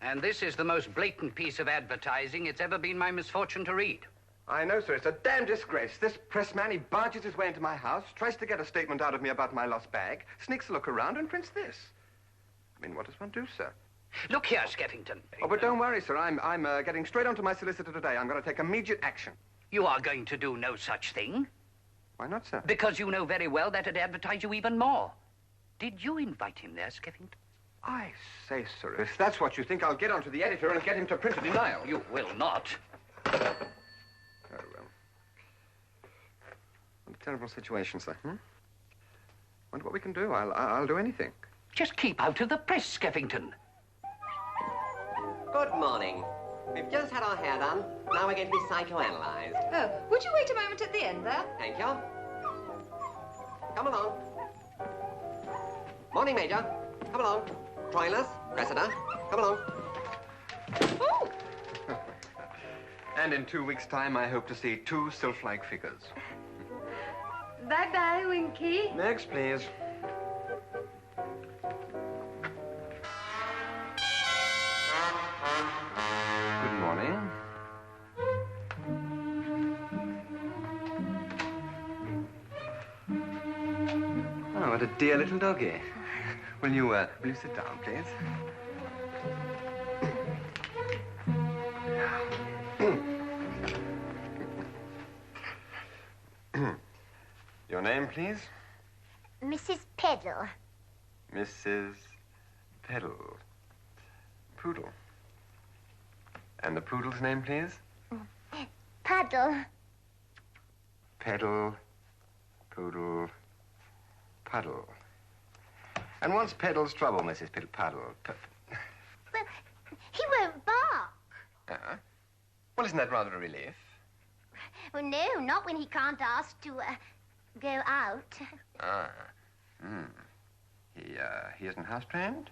And this is the most blatant piece of advertising it's ever been my misfortune to read. I know, sir. It's a damn disgrace. This pressman, he barges his way into my house, tries to get a statement out of me about my lost bag, sneaks a look around and prints this. I mean, what does one do, sir? Look here, Skeffington. Oh, but don't worry, sir. I'm getting straight on to my solicitor today. I'm going to take immediate action. You are going to do no such thing. Why not, sir? Because you know very well that'd advertise you even more. Did you invite him there, Skeffington? I say, sir, if that's what you think, I'll get onto the editor and get him to print a denial. You will not. Oh, well. What a terrible situation, sir. Wonder what we can do. I'll do anything. Just keep out of the press, Skeffington. Good morning. We've just had our hair done. Now we're going to be psychoanalyzed. Oh, would you wait a moment at the end there? Thank you. Come along. Morning, Major. Come along. Troilus, Cressida, come along. Oh! And in 2 weeks' time, I hope to see 2 sylph-like figures. Bye-bye, Winky. Next, please. Good morning. Oh, what a dear little doggy. Will you sit down, please? Your name, please? Mrs. Peddle. Mrs. Peddle. Poodle. And the poodle's name, please? Puddle. Peddle, poodle, puddle. And what's Peddle's trouble, Mrs. Puddle? Well, he won't bark. Well, isn't that rather a relief? Well, no, not when he can't ask to, go out. He isn't house-trained?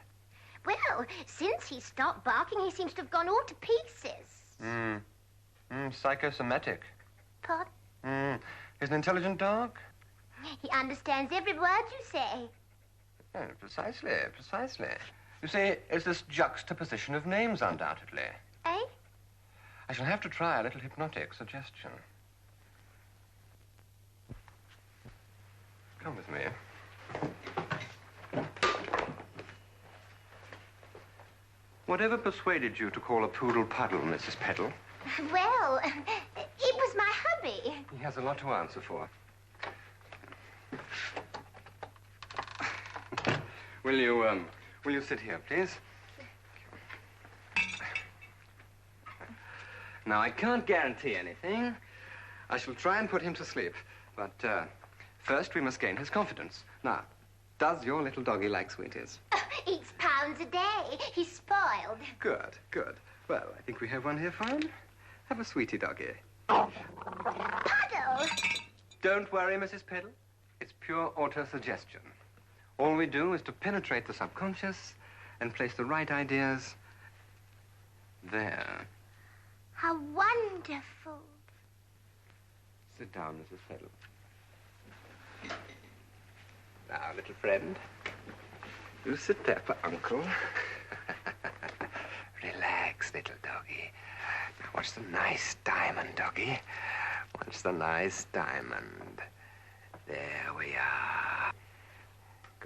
Well, since he stopped barking, he seems to have gone all to pieces. Psychosomatic. Pardon? He's an intelligent dog? He understands every word you say. Precisely, precisely. You see, it's this juxtaposition of names, undoubtedly. Eh? I shall have to try a little hypnotic suggestion. Come with me. Whatever persuaded you to call a poodle Puddle, Mrs. Peddle? Well, it was my hubby. He has a lot to answer for. Will you sit here, please? Now, I can't guarantee anything. I shall try and put him to sleep. But, first we must gain his confidence. Now, does your little doggy like sweeties? Eats pounds a day. He's spoiled. Good, good. Well, I think we have one here for him. Have a sweetie doggy. Puddle! Don't worry, Mrs. Peddle. It's pure auto-suggestion. All we do is to penetrate the subconscious and place the right ideas there. How wonderful. Sit down, Mrs. Peddle. Now, little friend, you sit there for Uncle. Relax, little doggy. Now, watch the nice diamond, doggy. Watch the nice diamond. There we are.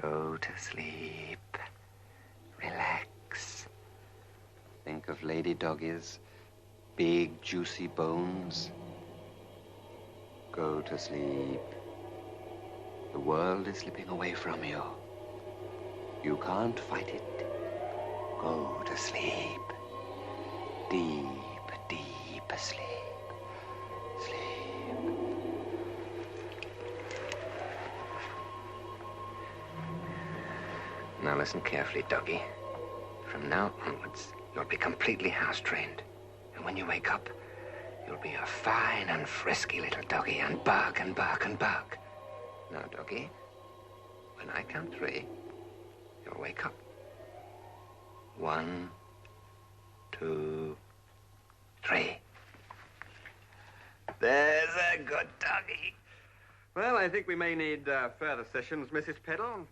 Go to sleep. Relax. Think of lady doggies. Big, juicy bones. Go to sleep. The world is slipping away from you. You can't fight it. Go to sleep. Deep, deep asleep. Sleep. Now listen carefully, doggy. From now onwards, you'll be completely house-trained. And when you wake up, you'll be a fine and frisky little doggy and bark and bark and bark. Now, doggy, when I count 3, you'll wake up. 1, 2, 3. There's a good doggy. Well, I think we may need further sessions, Mrs. Peddle.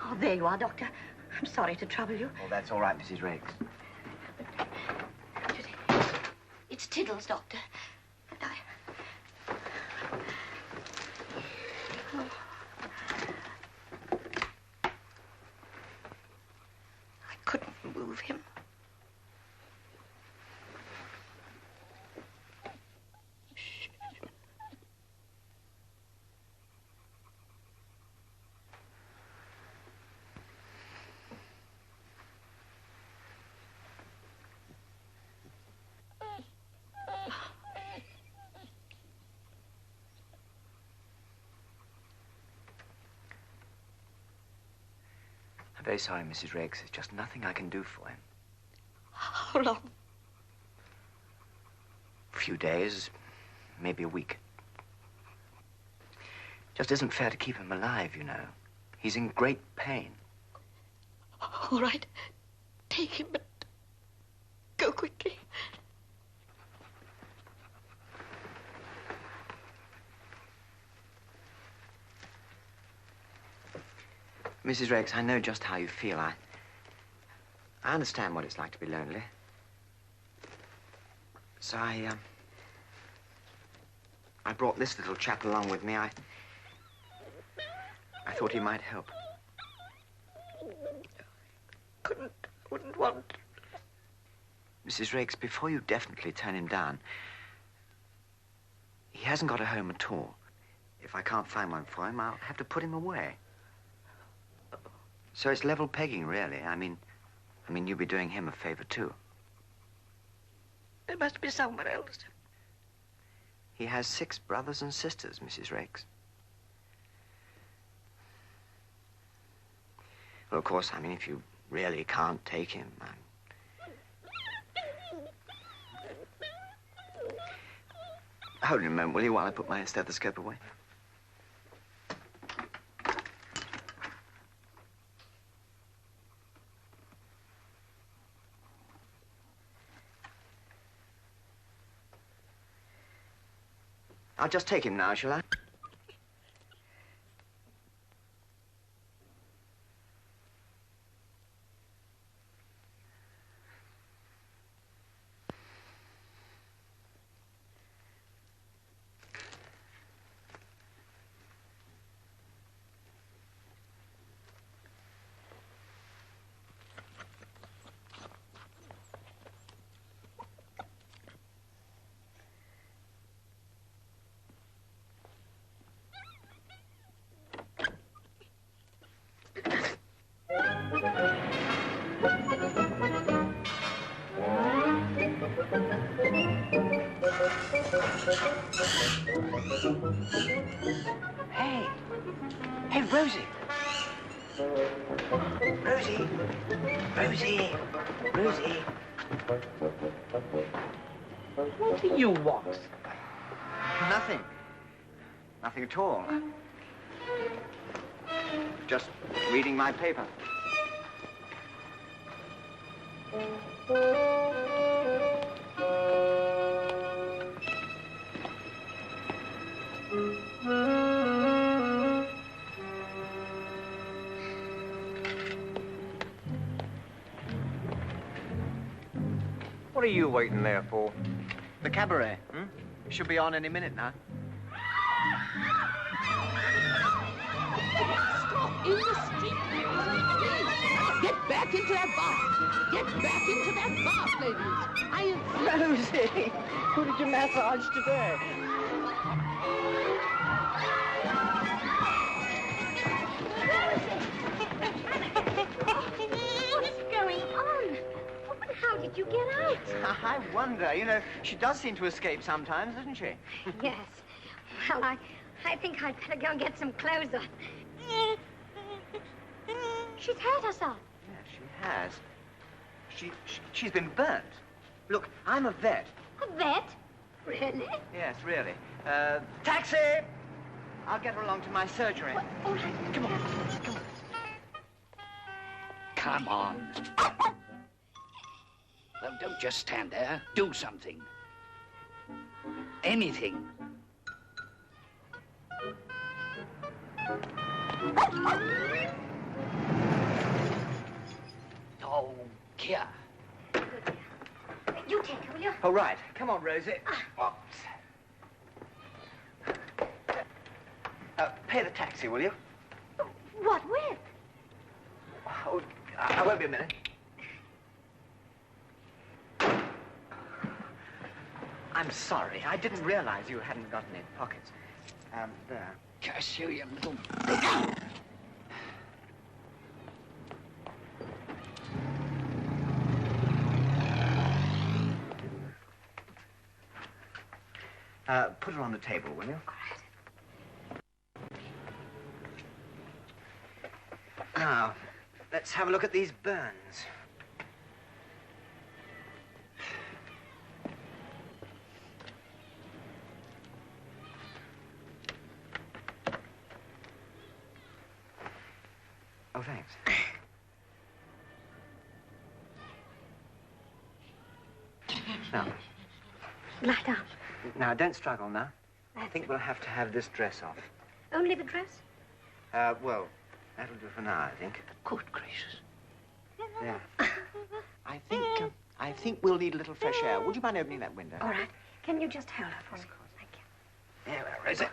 Oh, there you are, Doctor. I'm sorry to trouble you. Oh, that's all right, Mrs. Riggs. It's Tiddles, Doctor. And I couldn't move him. I'm very sorry, Mrs. Riggs. There's just nothing I can do for him. How long? A few days, maybe a week. Just isn't fair to keep him alive, you know. He's in great pain. All right. Take him, but go quickly. Mrs. Riggs, I know just how you feel. I understand what it's like to be lonely. So I brought this little chap along with me. I thought he might help. Wouldn't want. Mrs. Rakes, before you definitely turn him down, he hasn't got a home at all. If I can't find one for him, I'll have to put him away. So it's level pegging, really. I mean, you'll be doing him a favor, too. There must be somewhere else. He has 6 brothers and sisters, Mrs. Rakes. Well, of course, I mean, if you really can't take him, hold him a moment, will you, while I put my stethoscope away? I'll just take him now, shall I? Hey! Hey, Rosie! Rosie! Rosie! Rosie! What do you want? Nothing. Nothing at all. Just reading my paper. What are you waiting there for? The cabaret. It should be on any minute now. Stop in the street, please. Get back into that bar. Get back into that bar, ladies. I am... Rosie, who did you massage today? What's going on? How did you get out? I wonder. You know, she does seem to escape sometimes, doesn't she? Yes. Well, I think I'd better go and get some clothes on. She's hurt herself. Yes, she has. She's been burnt. Look, I'm a vet. A vet? Really? Yes, really. Taxi! I'll get her along to my surgery. All right. Come on. Come on. Come on. Well, don't just stand there. Do something. Anything. Oh, here. You take her, will you? All right. Come on, Rosie. Pay the taxi, will you? What with? Oh, I won't be a minute. I'm sorry. I didn't realize you hadn't got any pockets. There. Curse you, you little... Put her on the table, will you? All right. Now, let's have a look at these burns. Oh, thanks. Now. Lie down. Now, don't struggle now. I think we'll have to have this dress off. Only the dress? Well, that'll do for now, I think. Good gracious. Yeah. I think we'll need a little fresh air. Would you mind opening that window? All right. Can you just hold her for me? Thank you. There, where is it?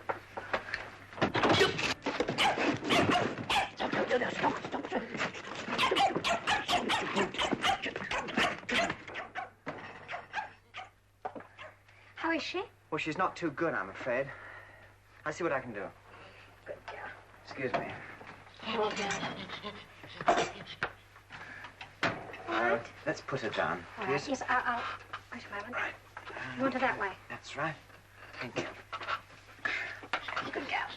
Well, she's not too good, I'm afraid. I'll see what I can do. Good girl. Excuse me. Well done. All right. Let's put her down, All please. right. Yes, I'll... Wait a moment. Right. You want her that way? That's right. Thank you. Good girl.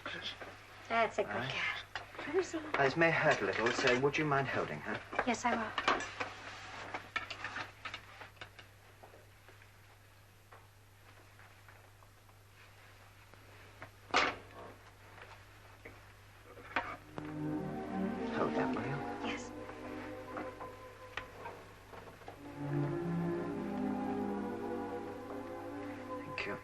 That's a good All right. girl. Rosie. This may hurt a little, so would you mind holding her? Yes, I will. Hold that, will you? Yes. Thank you.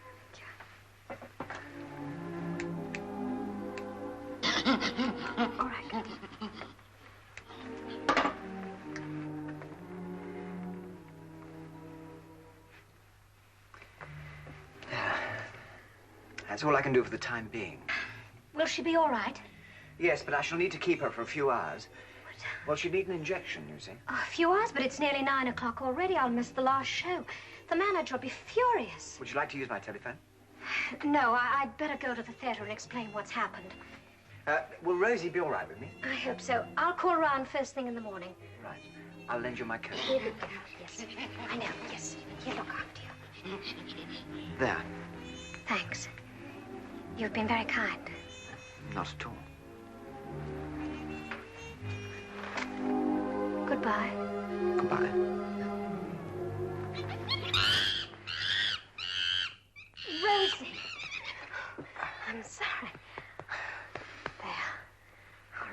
All right. That's all I can do for the time being. Will she be all right? Yes, but I shall need to keep her for a few hours. Well, she'd need an injection, you see. Oh, a few hours, but it's nearly 9 o'clock already. I'll miss the last show. The manager will be furious. Would you like to use my telephone? No, I'd better go to the theater and explain what's happened. Will Rosie be all right with me? I hope so. I'll call around first thing in the morning. Right. I'll lend you my coat. Be a good girl. Yes. I know. Yes. He'll look after you. There. Thanks. You've been very kind. Not at all. Goodbye. Goodbye. Rosie. I'm sorry. There. All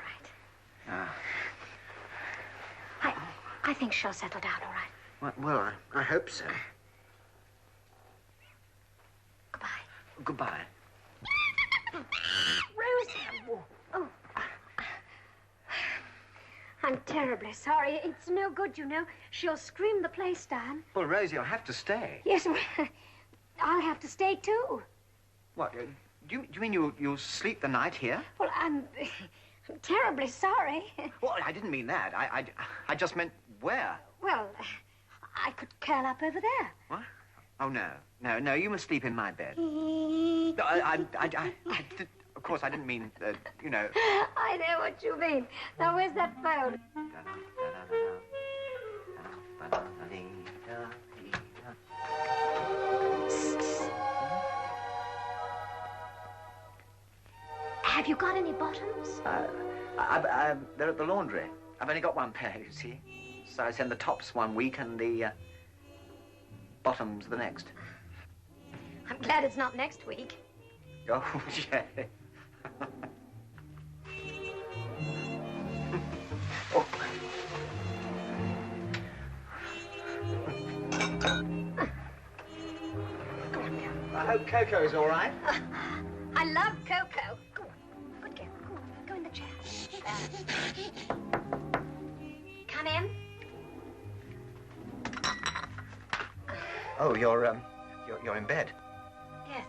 right. I think she'll settle down all right. Well, I hope so. Goodbye. Goodbye. Rosie! Oh. I'm terribly sorry. It's no good, you know. She'll scream the place down. Well, Rosie, you'll have to stay. Yes, I'll have to stay too. What? Do you mean you'll sleep the night here? Well, I'm terribly sorry. Well, I didn't mean that. I just meant where? Well, I could curl up over there. What? Oh, no, you must sleep in my bed. Of course, I didn't mean, you know. I know what you mean. Now, where's that phone? Have you got any bottoms? They're at the laundry. I've only got one pair, you see. So I send the tops one week and the bottoms the next. I'm glad it's not next week. Oh, yeah. Oh. I hope Coco's all right. I love Coco. Go on. Good girl. Go on. Go in the chair. Come in. Oh, you're in bed. Yes.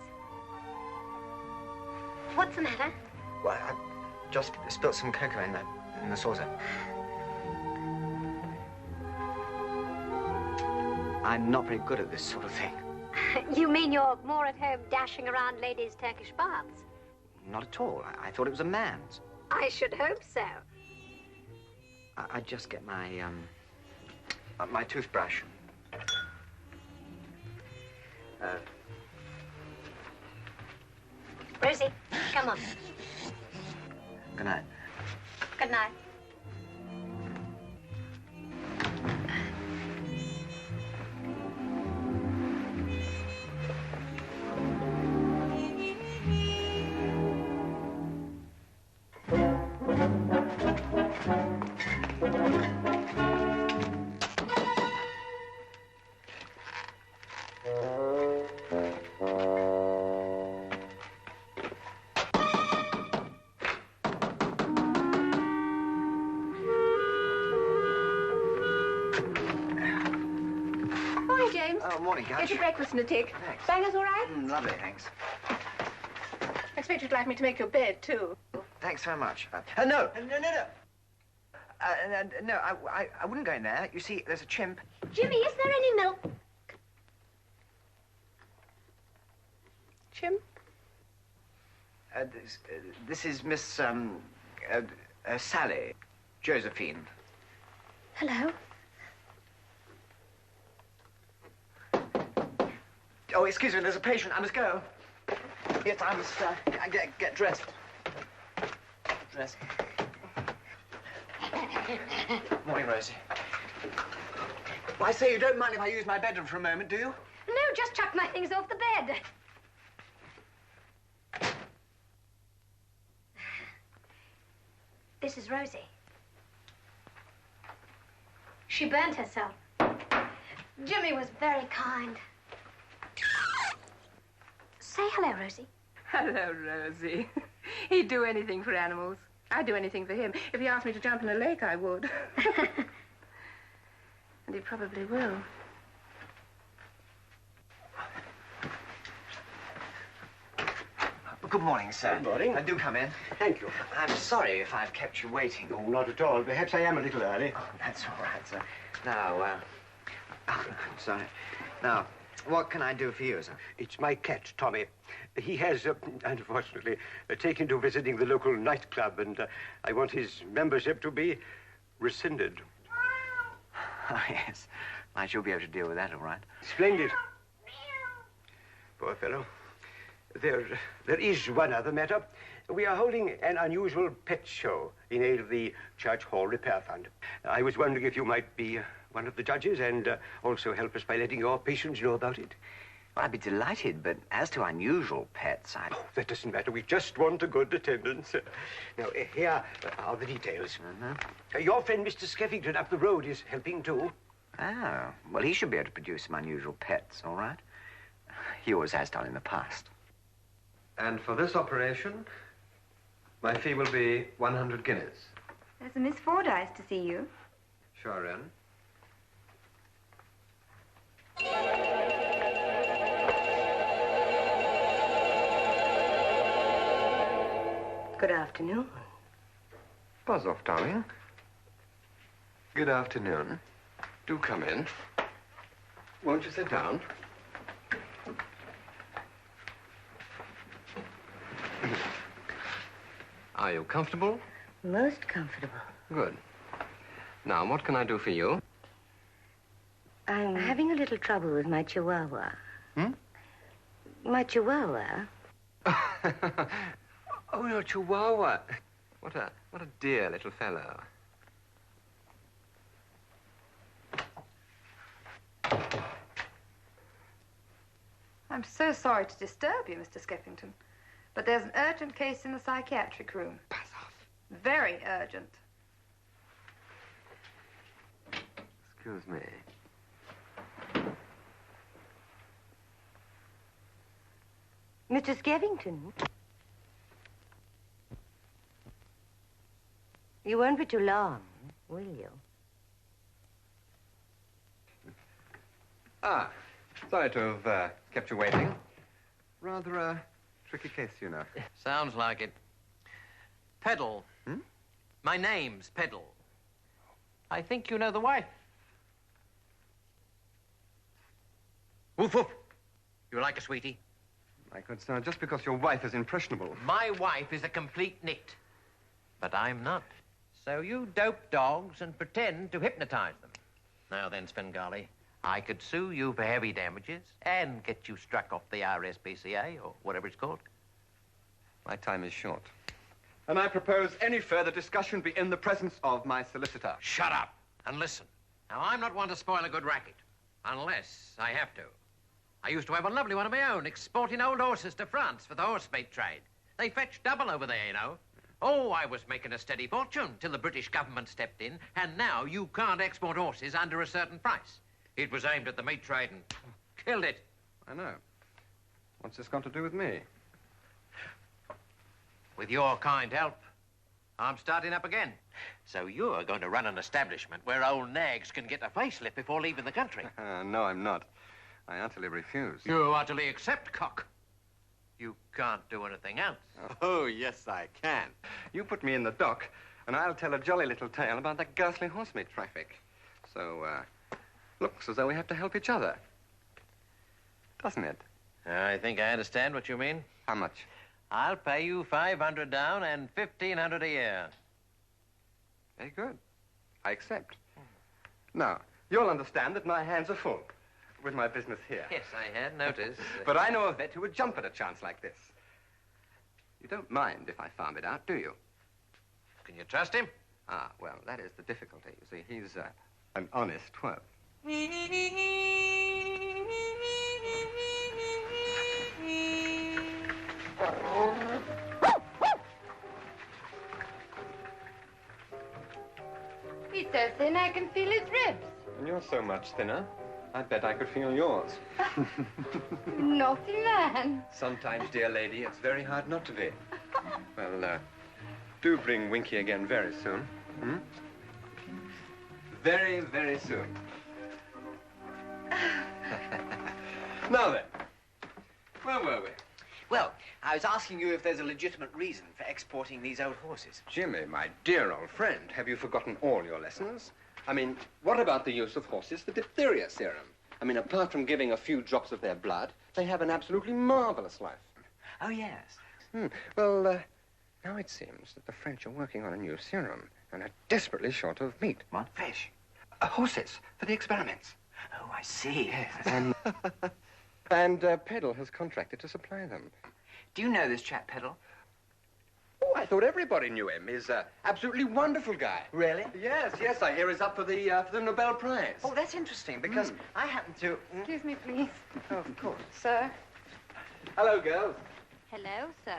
What's the matter? Well, I just spilt some cocoa in the saucer. I'm not very good at this sort of thing. You mean you're more at home dashing around ladies' Turkish baths? Not at all. I thought it was a man's. I should hope so. I'd just get my my toothbrush. Rosie, come on. Good night. Good night. Morning, Gutch. Get your breakfast in a tick. Thanks. Bangers all right? Lovely, thanks. I expect you'd like me to make your bed, too. Thanks very much. No. No, I wouldn't go in there. You see, there's a chimp. Jimmy, is there any milk? him? This is Miss, Sally. Josephine. Hello. Oh, excuse me, there's a patient. I must go. Yes, I must get dressed. Dressed. Morning, Rosie. Well, I say, you don't mind if I use my bedroom for a moment, do you? No, just chuck my things off the bed. This is Rosie. She burnt herself. Jimmy was very kind. Say hello, Rosie. Hello, Rosie. He'd do anything for animals. I'd do anything for him. If he asked me to jump in a lake, I would. And he probably will. Good morning, sir. Good morning. Do come in. Thank you. I'm sorry if I've kept you waiting. Oh, not at all. Perhaps I am a little early. Oh, that's all right, sir. Now, sorry. Now, what can I do for you, sir? It's my cat, Tommy. He has, unfortunately, taken to visiting the local nightclub, and I want his membership to be rescinded. Oh, yes. I shall be able to deal with that, all right. Splendid. Poor fellow. There is one other matter. We are holding an unusual pet show in aid of the Church Hall Repair Fund. I was wondering if you might be one of the judges and also help us by letting your patients know about it. Well, I'd be delighted, but as to unusual pets, Oh, that doesn't matter. We just want a good attendance. Now, here are the details. Your friend, Mr. Skeffington, up the road is helping, too. Oh, well, he should be able to produce some unusual pets, all right? He always has done in the past. And for this operation, my fee will be 100 guineas. There's a Miss Fordyce to see you. Sure, Anne. Good afternoon. Buzz off, darling. Good afternoon. Do come in. Won't you sit down? Are you comfortable? Most comfortable. Good. Now, what can I do for you? I'm having a little trouble with my chihuahua. Hmm? My chihuahua? Oh, your chihuahua. What a dear little fellow. I'm so sorry to disturb you, Mr. Skeffington, but there's an urgent case in the psychiatric room. Pass off. Very urgent. Excuse me. Mr. Skeffington? You won't be too long, will you? Ah, sorry to have kept you waiting. Rather a tricky case, you know. Sounds like it. Peddle. Hmm? My name's Peddle. I think you know the wife. Woof, woof. You like a sweetie? My good sir, just because your wife is impressionable. My wife is a complete nit. But I'm not. So you dope dogs and pretend to hypnotize them. Now then, Svengali, I could sue you for heavy damages and get you struck off the RSPCA or whatever it's called. My time is short. And I propose any further discussion be in the presence of my solicitor. Shut up and listen. Now, I'm not one to spoil a good racket, unless I have to. I used to have a lovely one of my own, exporting old horses to France for the horse-bait trade. They fetched double over there, you know. Oh, I was making a steady fortune till the British government stepped in, and now you can't export horses under a certain price. It was aimed at the meat trade and killed it. I know. What's this got to do with me? With your kind help, I'm starting up again. So you're going to run an establishment where old nags can get a facelift before leaving the country. No, I'm not. I utterly refuse. You utterly accept, cock. You can't do anything else. Oh, yes, I can. You put me in the dock, and I'll tell a jolly little tale about the ghastly horse-meat traffic. So, looks as though we have to help each other. Doesn't it? I think I understand what you mean. How much? I'll pay you 500 down and 1,500 a year. Very good. I accept. Now, you'll understand that my hands are full with my business here. Yes, I had noticed. But I know a vet who would jump at a chance like this. You don't mind if I farm it out, do you? Can you trust him? Ah, well, that is the difficulty. You see, he's an honest twerp. He's so thin I can feel his ribs. And you're so much thinner, I bet I could feel yours. Naughty man. Sometimes, dear lady, it's very hard not to be. Well, do bring Winky again very soon. Hmm? Very, very soon. Now then, where were we? Well, I was asking you if there's a legitimate reason for exporting these old horses. Jimmy, my dear old friend, have you forgotten all your lessons? I mean, what about the use of horses for diphtheria serum? I mean, apart from giving a few drops of their blood, they have an absolutely marvelous life. Oh, yes. Well, now it seems that the French are working on a new serum and are desperately short of meat. What? Fish? Horses, for the experiments. Oh, I see. Yes. And Peddle has contracted to supply them. Do you know this chap, Peddle? Oh, I thought everybody knew him. He's an absolutely wonderful guy. Really? Yes, I hear he's up for the Nobel Prize. Oh, that's interesting, because I happen to... Excuse me, please. Oh, of course. Sir. Hello, girls. Hello, sir.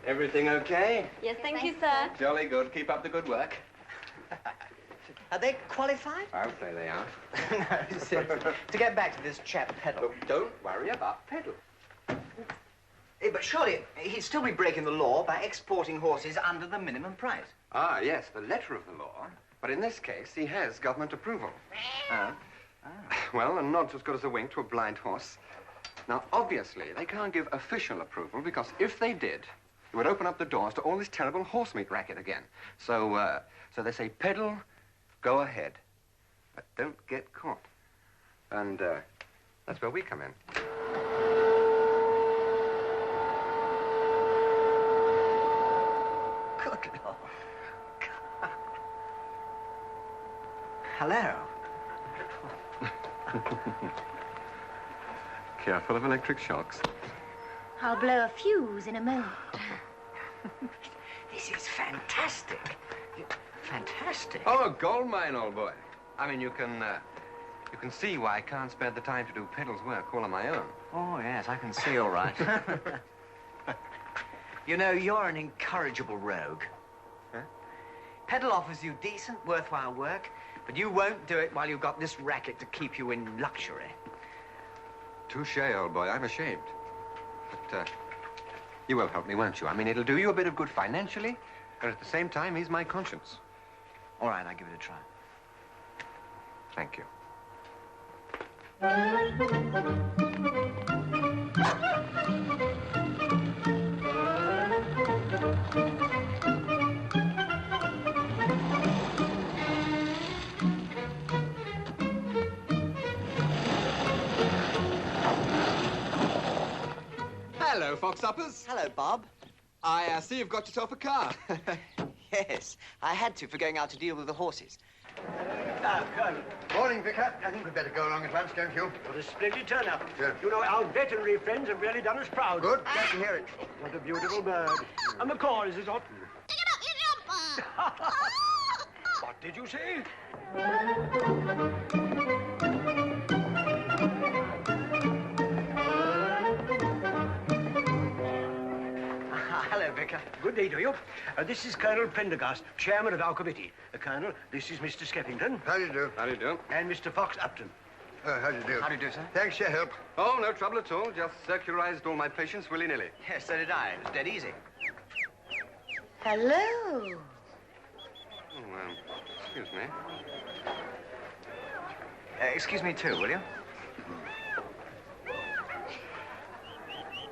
Everything okay? Yes, thank you, sir. Jolly good. Keep up the good work. Are they qualified? I'll say they are. No, seriously. To get back to this chap, Peddle. Look, don't worry about Peddle. But surely he'd still be breaking the law by exporting horses under the minimum price. Ah, yes, the letter of the law. But in this case, he has government approval. Well, a nod's as good as a wink to a blind horse. Now, obviously, they can't give official approval because if they did, it would open up the doors to all this terrible horse meat racket again. So they say, Peddle, go ahead. But don't get caught. And that's where we come in. Good Lord. Hello. Careful of electric shocks. I'll blow a fuse in a moment. This is fantastic. Fantastic. Oh, a gold mine, old boy. I mean, you can see why I can't spare the time to do Peddle's work all on my own. Oh, yes, I can see all right. You know, you're an incorrigible rogue. Huh? Peddle offers you decent, worthwhile work, but you won't do it while you've got this racket to keep you in luxury. Touché, old boy. I'm ashamed. But you will help me, won't you? I mean, it'll do you a bit of good financially, and at the same time, he's my conscience. All right, I'll give it a try. Thank you. Hello, fox-uppers. Hello, Bob. I see you've got yourself a car. Yes, I had to for going out to deal with the horses. Morning, Vicar. I think we'd better go along at once, don't you? What a splendid turnout. Sure. You know, our veterinary friends have really done us proud. Good. Glad to hear it. What a beautiful bird. And the call is hot. What did you say? Hello, Vicar. Good day to you. This is Colonel Prendergast, chairman of our committee. Colonel, this is Mr. Skeffington. How do you do? How do you do? And Mr. Fox Upton. How do you do? How do you do, sir? Thanks for your help. Oh, no trouble at all. Just circularized all my patients willy-nilly. Yes, so did I. It was dead easy. Hello. Oh, excuse me. Excuse me, too, will you?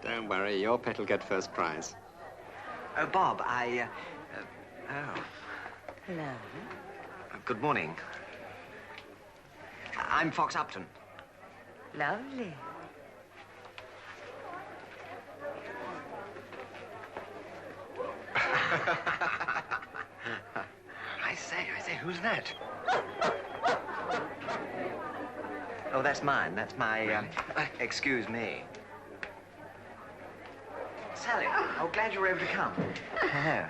Don't worry, your pet'll get first prize. Oh, Bob, oh. Hello. Good morning. I'm Fox Upton. Lovely. I say, who's that? Oh, that's mine. That's my, excuse me. Sally, oh, glad you were able to come. Hello.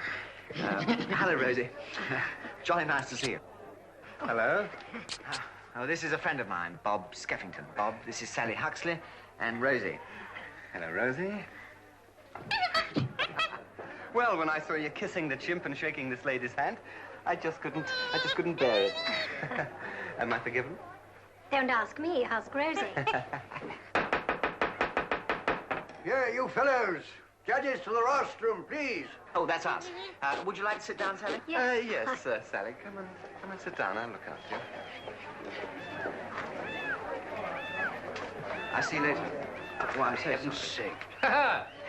Hello, Rosie. Jolly nice to see you. Hello. Oh, this is a friend of mine, Bob Skeffington. Bob, this is Sally Huxley and Rosie. Hello, Rosie. Well, when I saw you kissing the chimp and shaking this lady's hand, I just couldn't bear it. Am I forgiven? Don't ask me, ask Rosie. Here, you fellows. Judges to the rostrum, please. Oh, that's us. Would you like to sit down, Sally? Yes, Sally. Come and sit down. I'll look after you. I'll see you later. Oh, I'm so sick.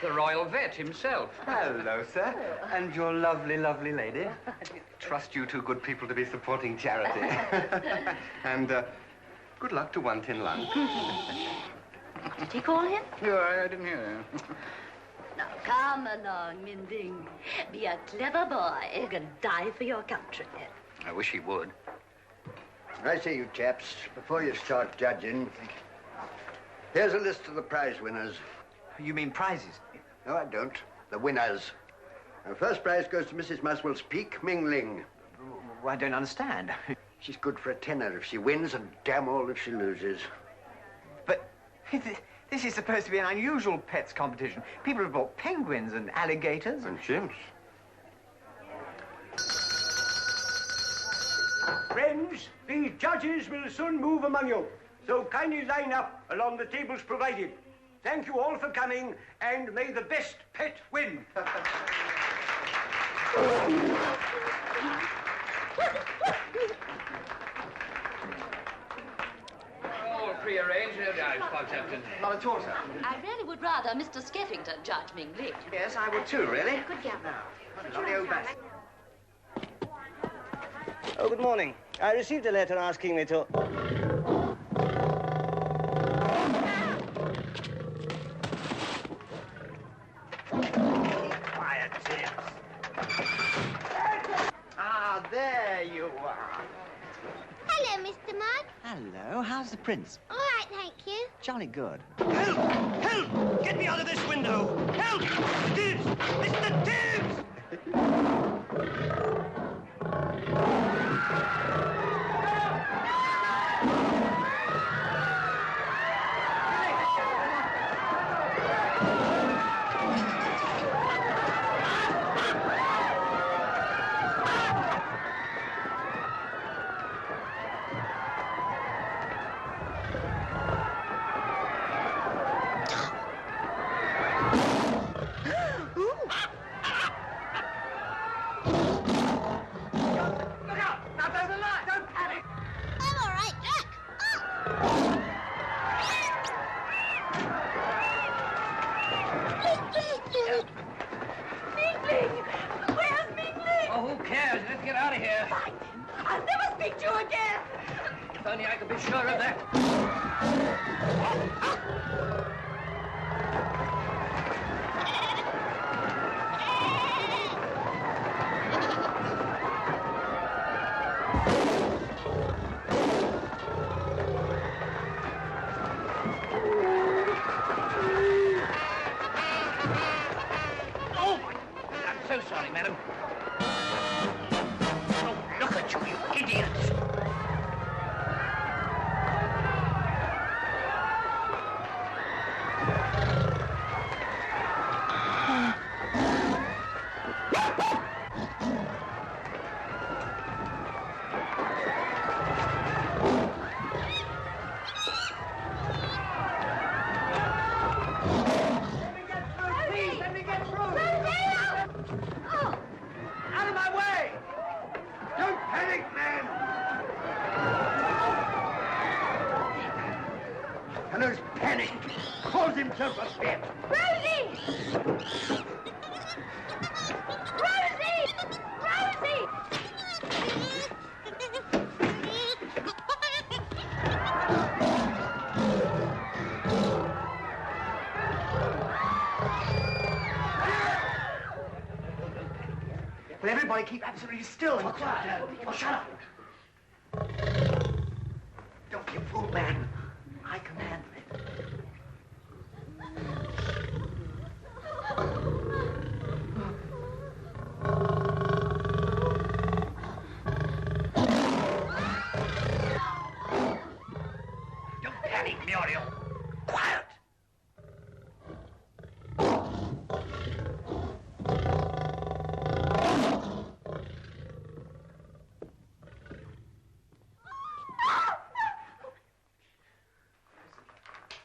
The royal vet himself. Hello, sir. And your lovely, lovely lady. Trust you two good people to be supporting charity. And good luck to One Tin Lung. Did he call him? No, I didn't hear him. Now, come along, Minding. Be a clever boy. You can die for your country. I wish he would. I say, you chaps, before you start judging, here's a list of the prize winners. You mean prizes? No, I don't. The winners. The first prize goes to Mrs. Muswell's Peak, Ming Ling. I don't understand. She's good for a tenner if she wins, and damn all if she loses. But this is supposed to be an unusual pets competition. People have brought penguins and alligators. And chimps. Friends, the judges will soon move among you, so kindly line up along the tables provided. Thank you all for coming, and may the best pet win. All prearranged, no doubt, Captain. Not at all, sir. I really would rather Mr. Skeffington judge Ming Ling. Yes, I would too, really. Good girl. Lovely old bat. Oh, good morning. I received a letter asking me to... Quiet, James. Ah, there you are. Hello, Mr. Mugg. Hello, how's the prince? All right, thank you. Jolly good. Help! Help! Get me out of this window! Help! Tibbs! Mr. Tibbs! Will everybody keep absolutely still and quiet? Oh, shut up. Don't be a fool, man. I can handle it. Don't panic, Muriel. Quiet.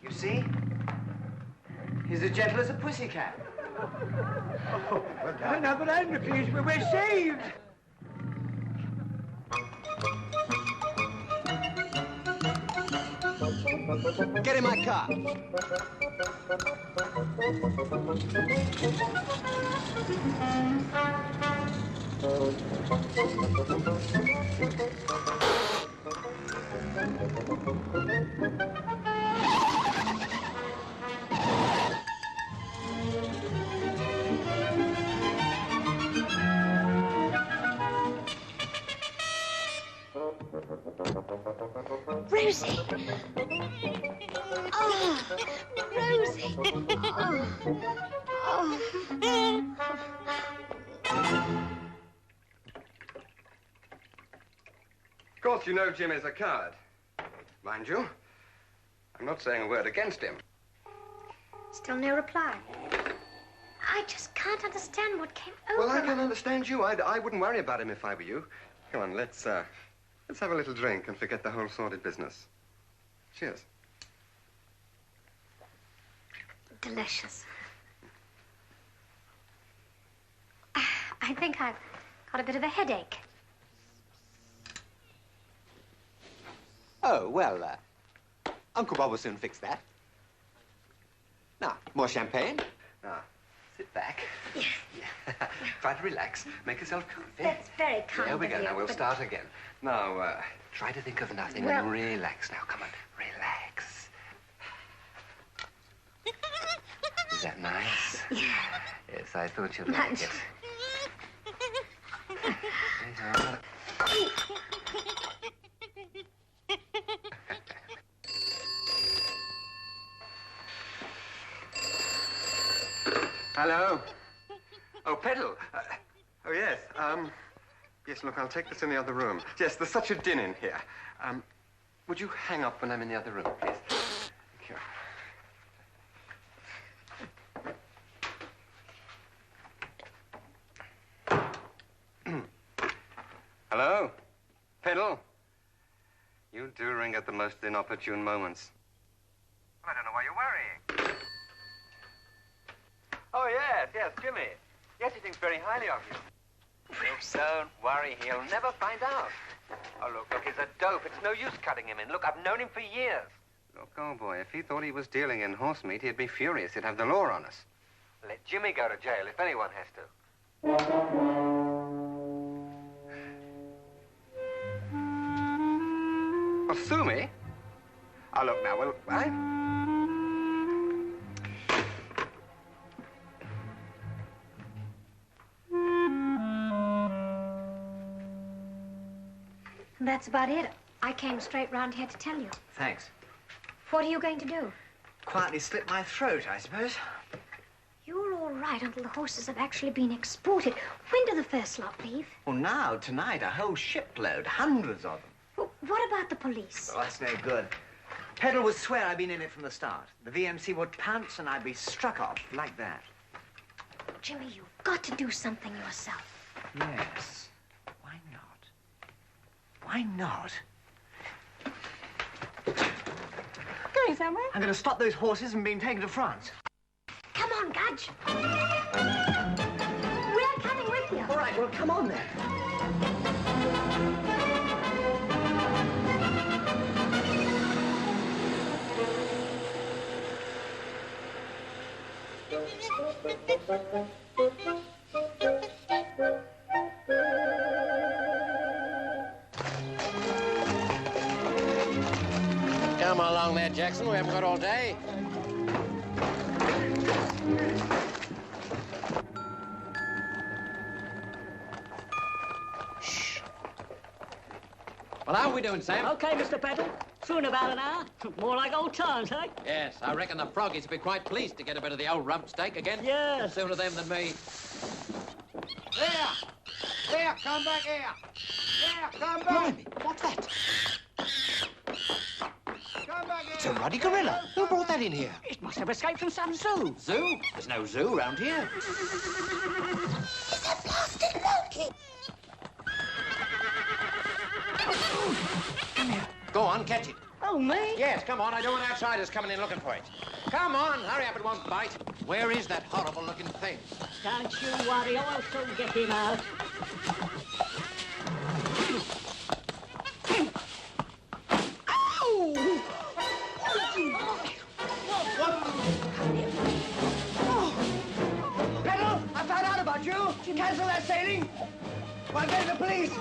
You see? He's as gentle as a pussycat. Oh, well, no, but I'm pleased. We're saved. Get in my car. Rosie! Oh, Rosie! Oh. Of course, you know Jim is a coward. Mind you, I'm not saying a word against him. Still no reply. I just can't understand what came over Well, I him. can understand you. I wouldn't worry about him if I were you. Come on, let's have a little drink and forget the whole sordid business. Cheers. Delicious. I think I've got a bit of a headache. Oh, well, Uncle Bob will soon fix that. Now, more champagne? Now, sit back. Try to relax. Make yourself comfy. That's very kind There we of go. you, Now, we'll but- start again. Now, try to think of nothing Well- and relax. Now, come on. Relax. Is that nice? Yes, I thought you'd like it. Hello. Oh, Peddle. Oh, yes. Yes, look, I'll take this in the other room. Yes, there's such a din in here. Would you hang up when I'm in the other room, please? Thank you. Hello? Peddle? You do ring at the most inopportune moments. I don't know why you're worrying. Oh, yes, Jimmy. Yes, he thinks very highly of you. Look, don't worry, he'll never find out. Oh, look, he's a dope. It's no use cutting him in. Look, I've known him for years. Look, oh boy, if he thought he was dealing in horse meat, he'd be furious. He'd have the law on us. Let Jimmy go to jail if anyone has to. Well, sue me? Oh, look now, well, That's about it. I came straight round here to tell you. Thanks. What are you going to do? Quietly slit my throat, I suppose. You're all right until the horses have actually been exported. When do the first lot leave? Well, now, tonight, a whole shipload, hundreds of them. Well, what about the police? Oh, that's no good. Peddle would swear I'd been in it from the start. The VMC would pounce and I'd be struck off like that. Jimmy, you've got to do something yourself. Yes. Why not? Why not? Going somewhere? I'm going to stop those horses from being taken to France. Come on, Gudge. We're coming with you. All right, well, come on then. Come along there, Jackson. We haven't got all day. Well, how are we doing, Sam? Okay, Mr. Peddle. Soon about an hour. More like old times, eh? Yes, I reckon the froggies will be quite pleased to get a bit of the old rump steak again. Yes. Sooner them than me. There! There, come back here! There, come back! What's that? Come back here! It's a ruddy gorilla. Who brought that in here? It must have escaped from some zoo. Zoo? There's no zoo around here. It's a plastic monkey. Come here. Go on, catch it. Oh, me? Yes, come on. I don't want outsiders coming in looking for it. Come on, hurry up, it won't bite. Where is that horrible-looking thing? Don't you worry, I'll soon get him out. Peddle, I found out about you. Cancel that sailing. I'll get the police.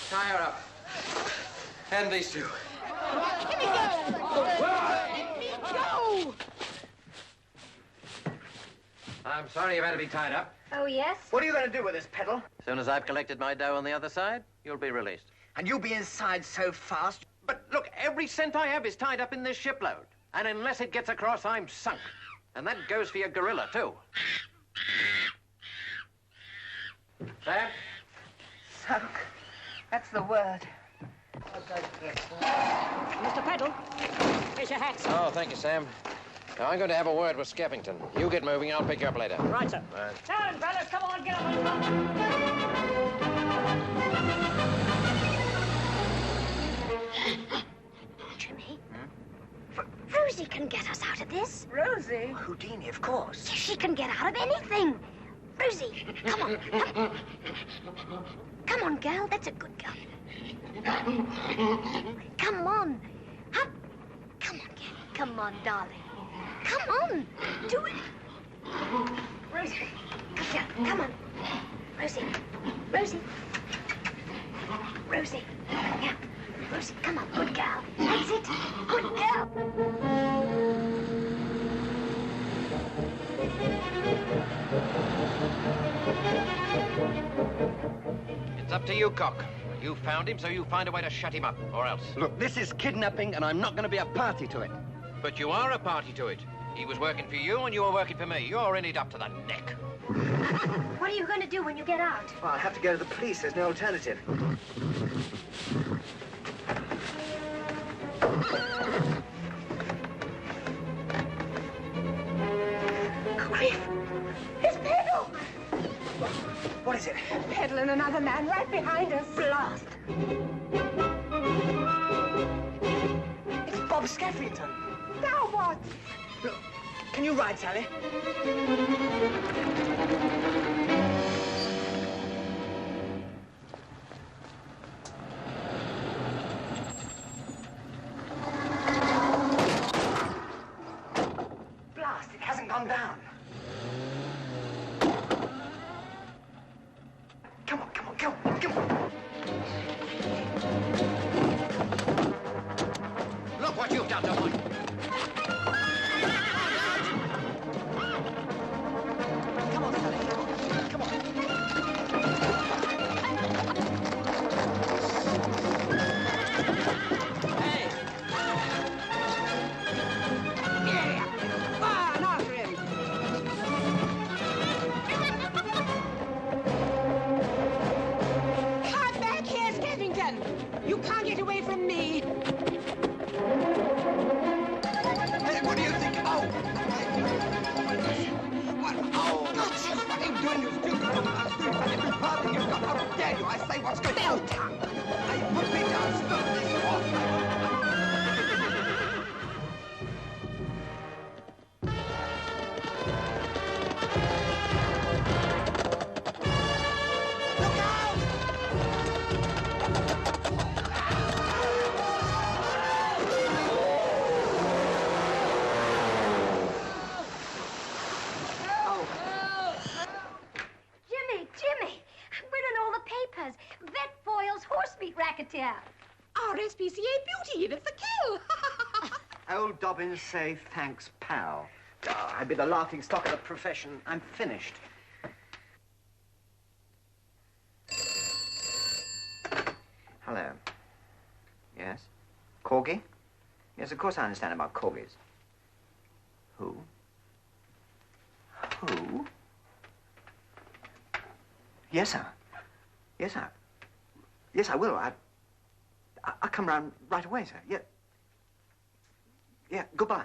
Tie her up. And these two. Let me go! Let me go! I'm sorry you've had to be tied up. Oh, yes? What are you going to do with this, Peddle? As soon as I've collected my dough on the other side, you'll be released. And you'll be inside so fast. But look, every cent I have is tied up in this shipload. And unless it gets across, I'm sunk. And that goes for your gorilla, too. Sam? Sunk. That's the word. Mr. Peddle, here's your hat. Oh, thank you, Sam. Now, I'm going to have a word with Skeffington. You get moving, I'll pick you up later. Right, sir. Right. Down, fellas, come on, get on. Jimmy, Rosie can get us out of this. Rosie? Houdini, of course. Yes, she can get out of anything. Rosie, come on. Come on, girl. That's a good girl. Come on. Up. Come on, girl. Come on, darling. Come on. Do it. Rosie. Good girl. Come on. Rosie. Rosie. Rosie. Yeah. Rosie, come on. Good girl. That's it. Good girl. It's up to you, Cock. You found him, so you find a way to shut him up, or else. Look, this is kidnapping, and I'm not going to be a party to it. But you are a party to it. He was working for you, and you were working for me. You're in it up to the neck. What are you going to do when you get out? Well, I'll have to go to the police. There's no alternative. Grief! It's Peddle! What is it? Peddle and another man right behind us. Blast! It's Bob Skeffington. Now what? Look, can you ride, Sally? Blast, it hasn't gone down. Come on, come on, come on, come on. Look what you've done to one. Come on, Sally. Come on. Hey! Yeah! Fire, after him! Come back here, Skeffington! You can't get away from me! Hey, SPCA beauty, Edith the kill. Old Dobbins say thanks, pal. Oh, I'd be the laughing stock of the profession. I'm finished. Hello. Yes? Corgi? Yes, of course I understand about corgis. Who? Who? Yes, sir. Yes, sir. Yes, I will. I'll come round right away, sir. Yeah. Yeah, goodbye.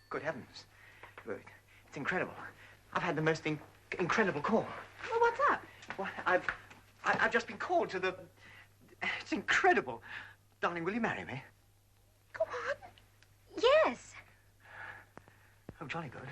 Good heavens. Look, it's incredible. I've had the most incredible call. Well, what's up? Well, I've just been called to the... It's incredible. Darling, will you marry me? Go on. Yes. Oh, jolly good.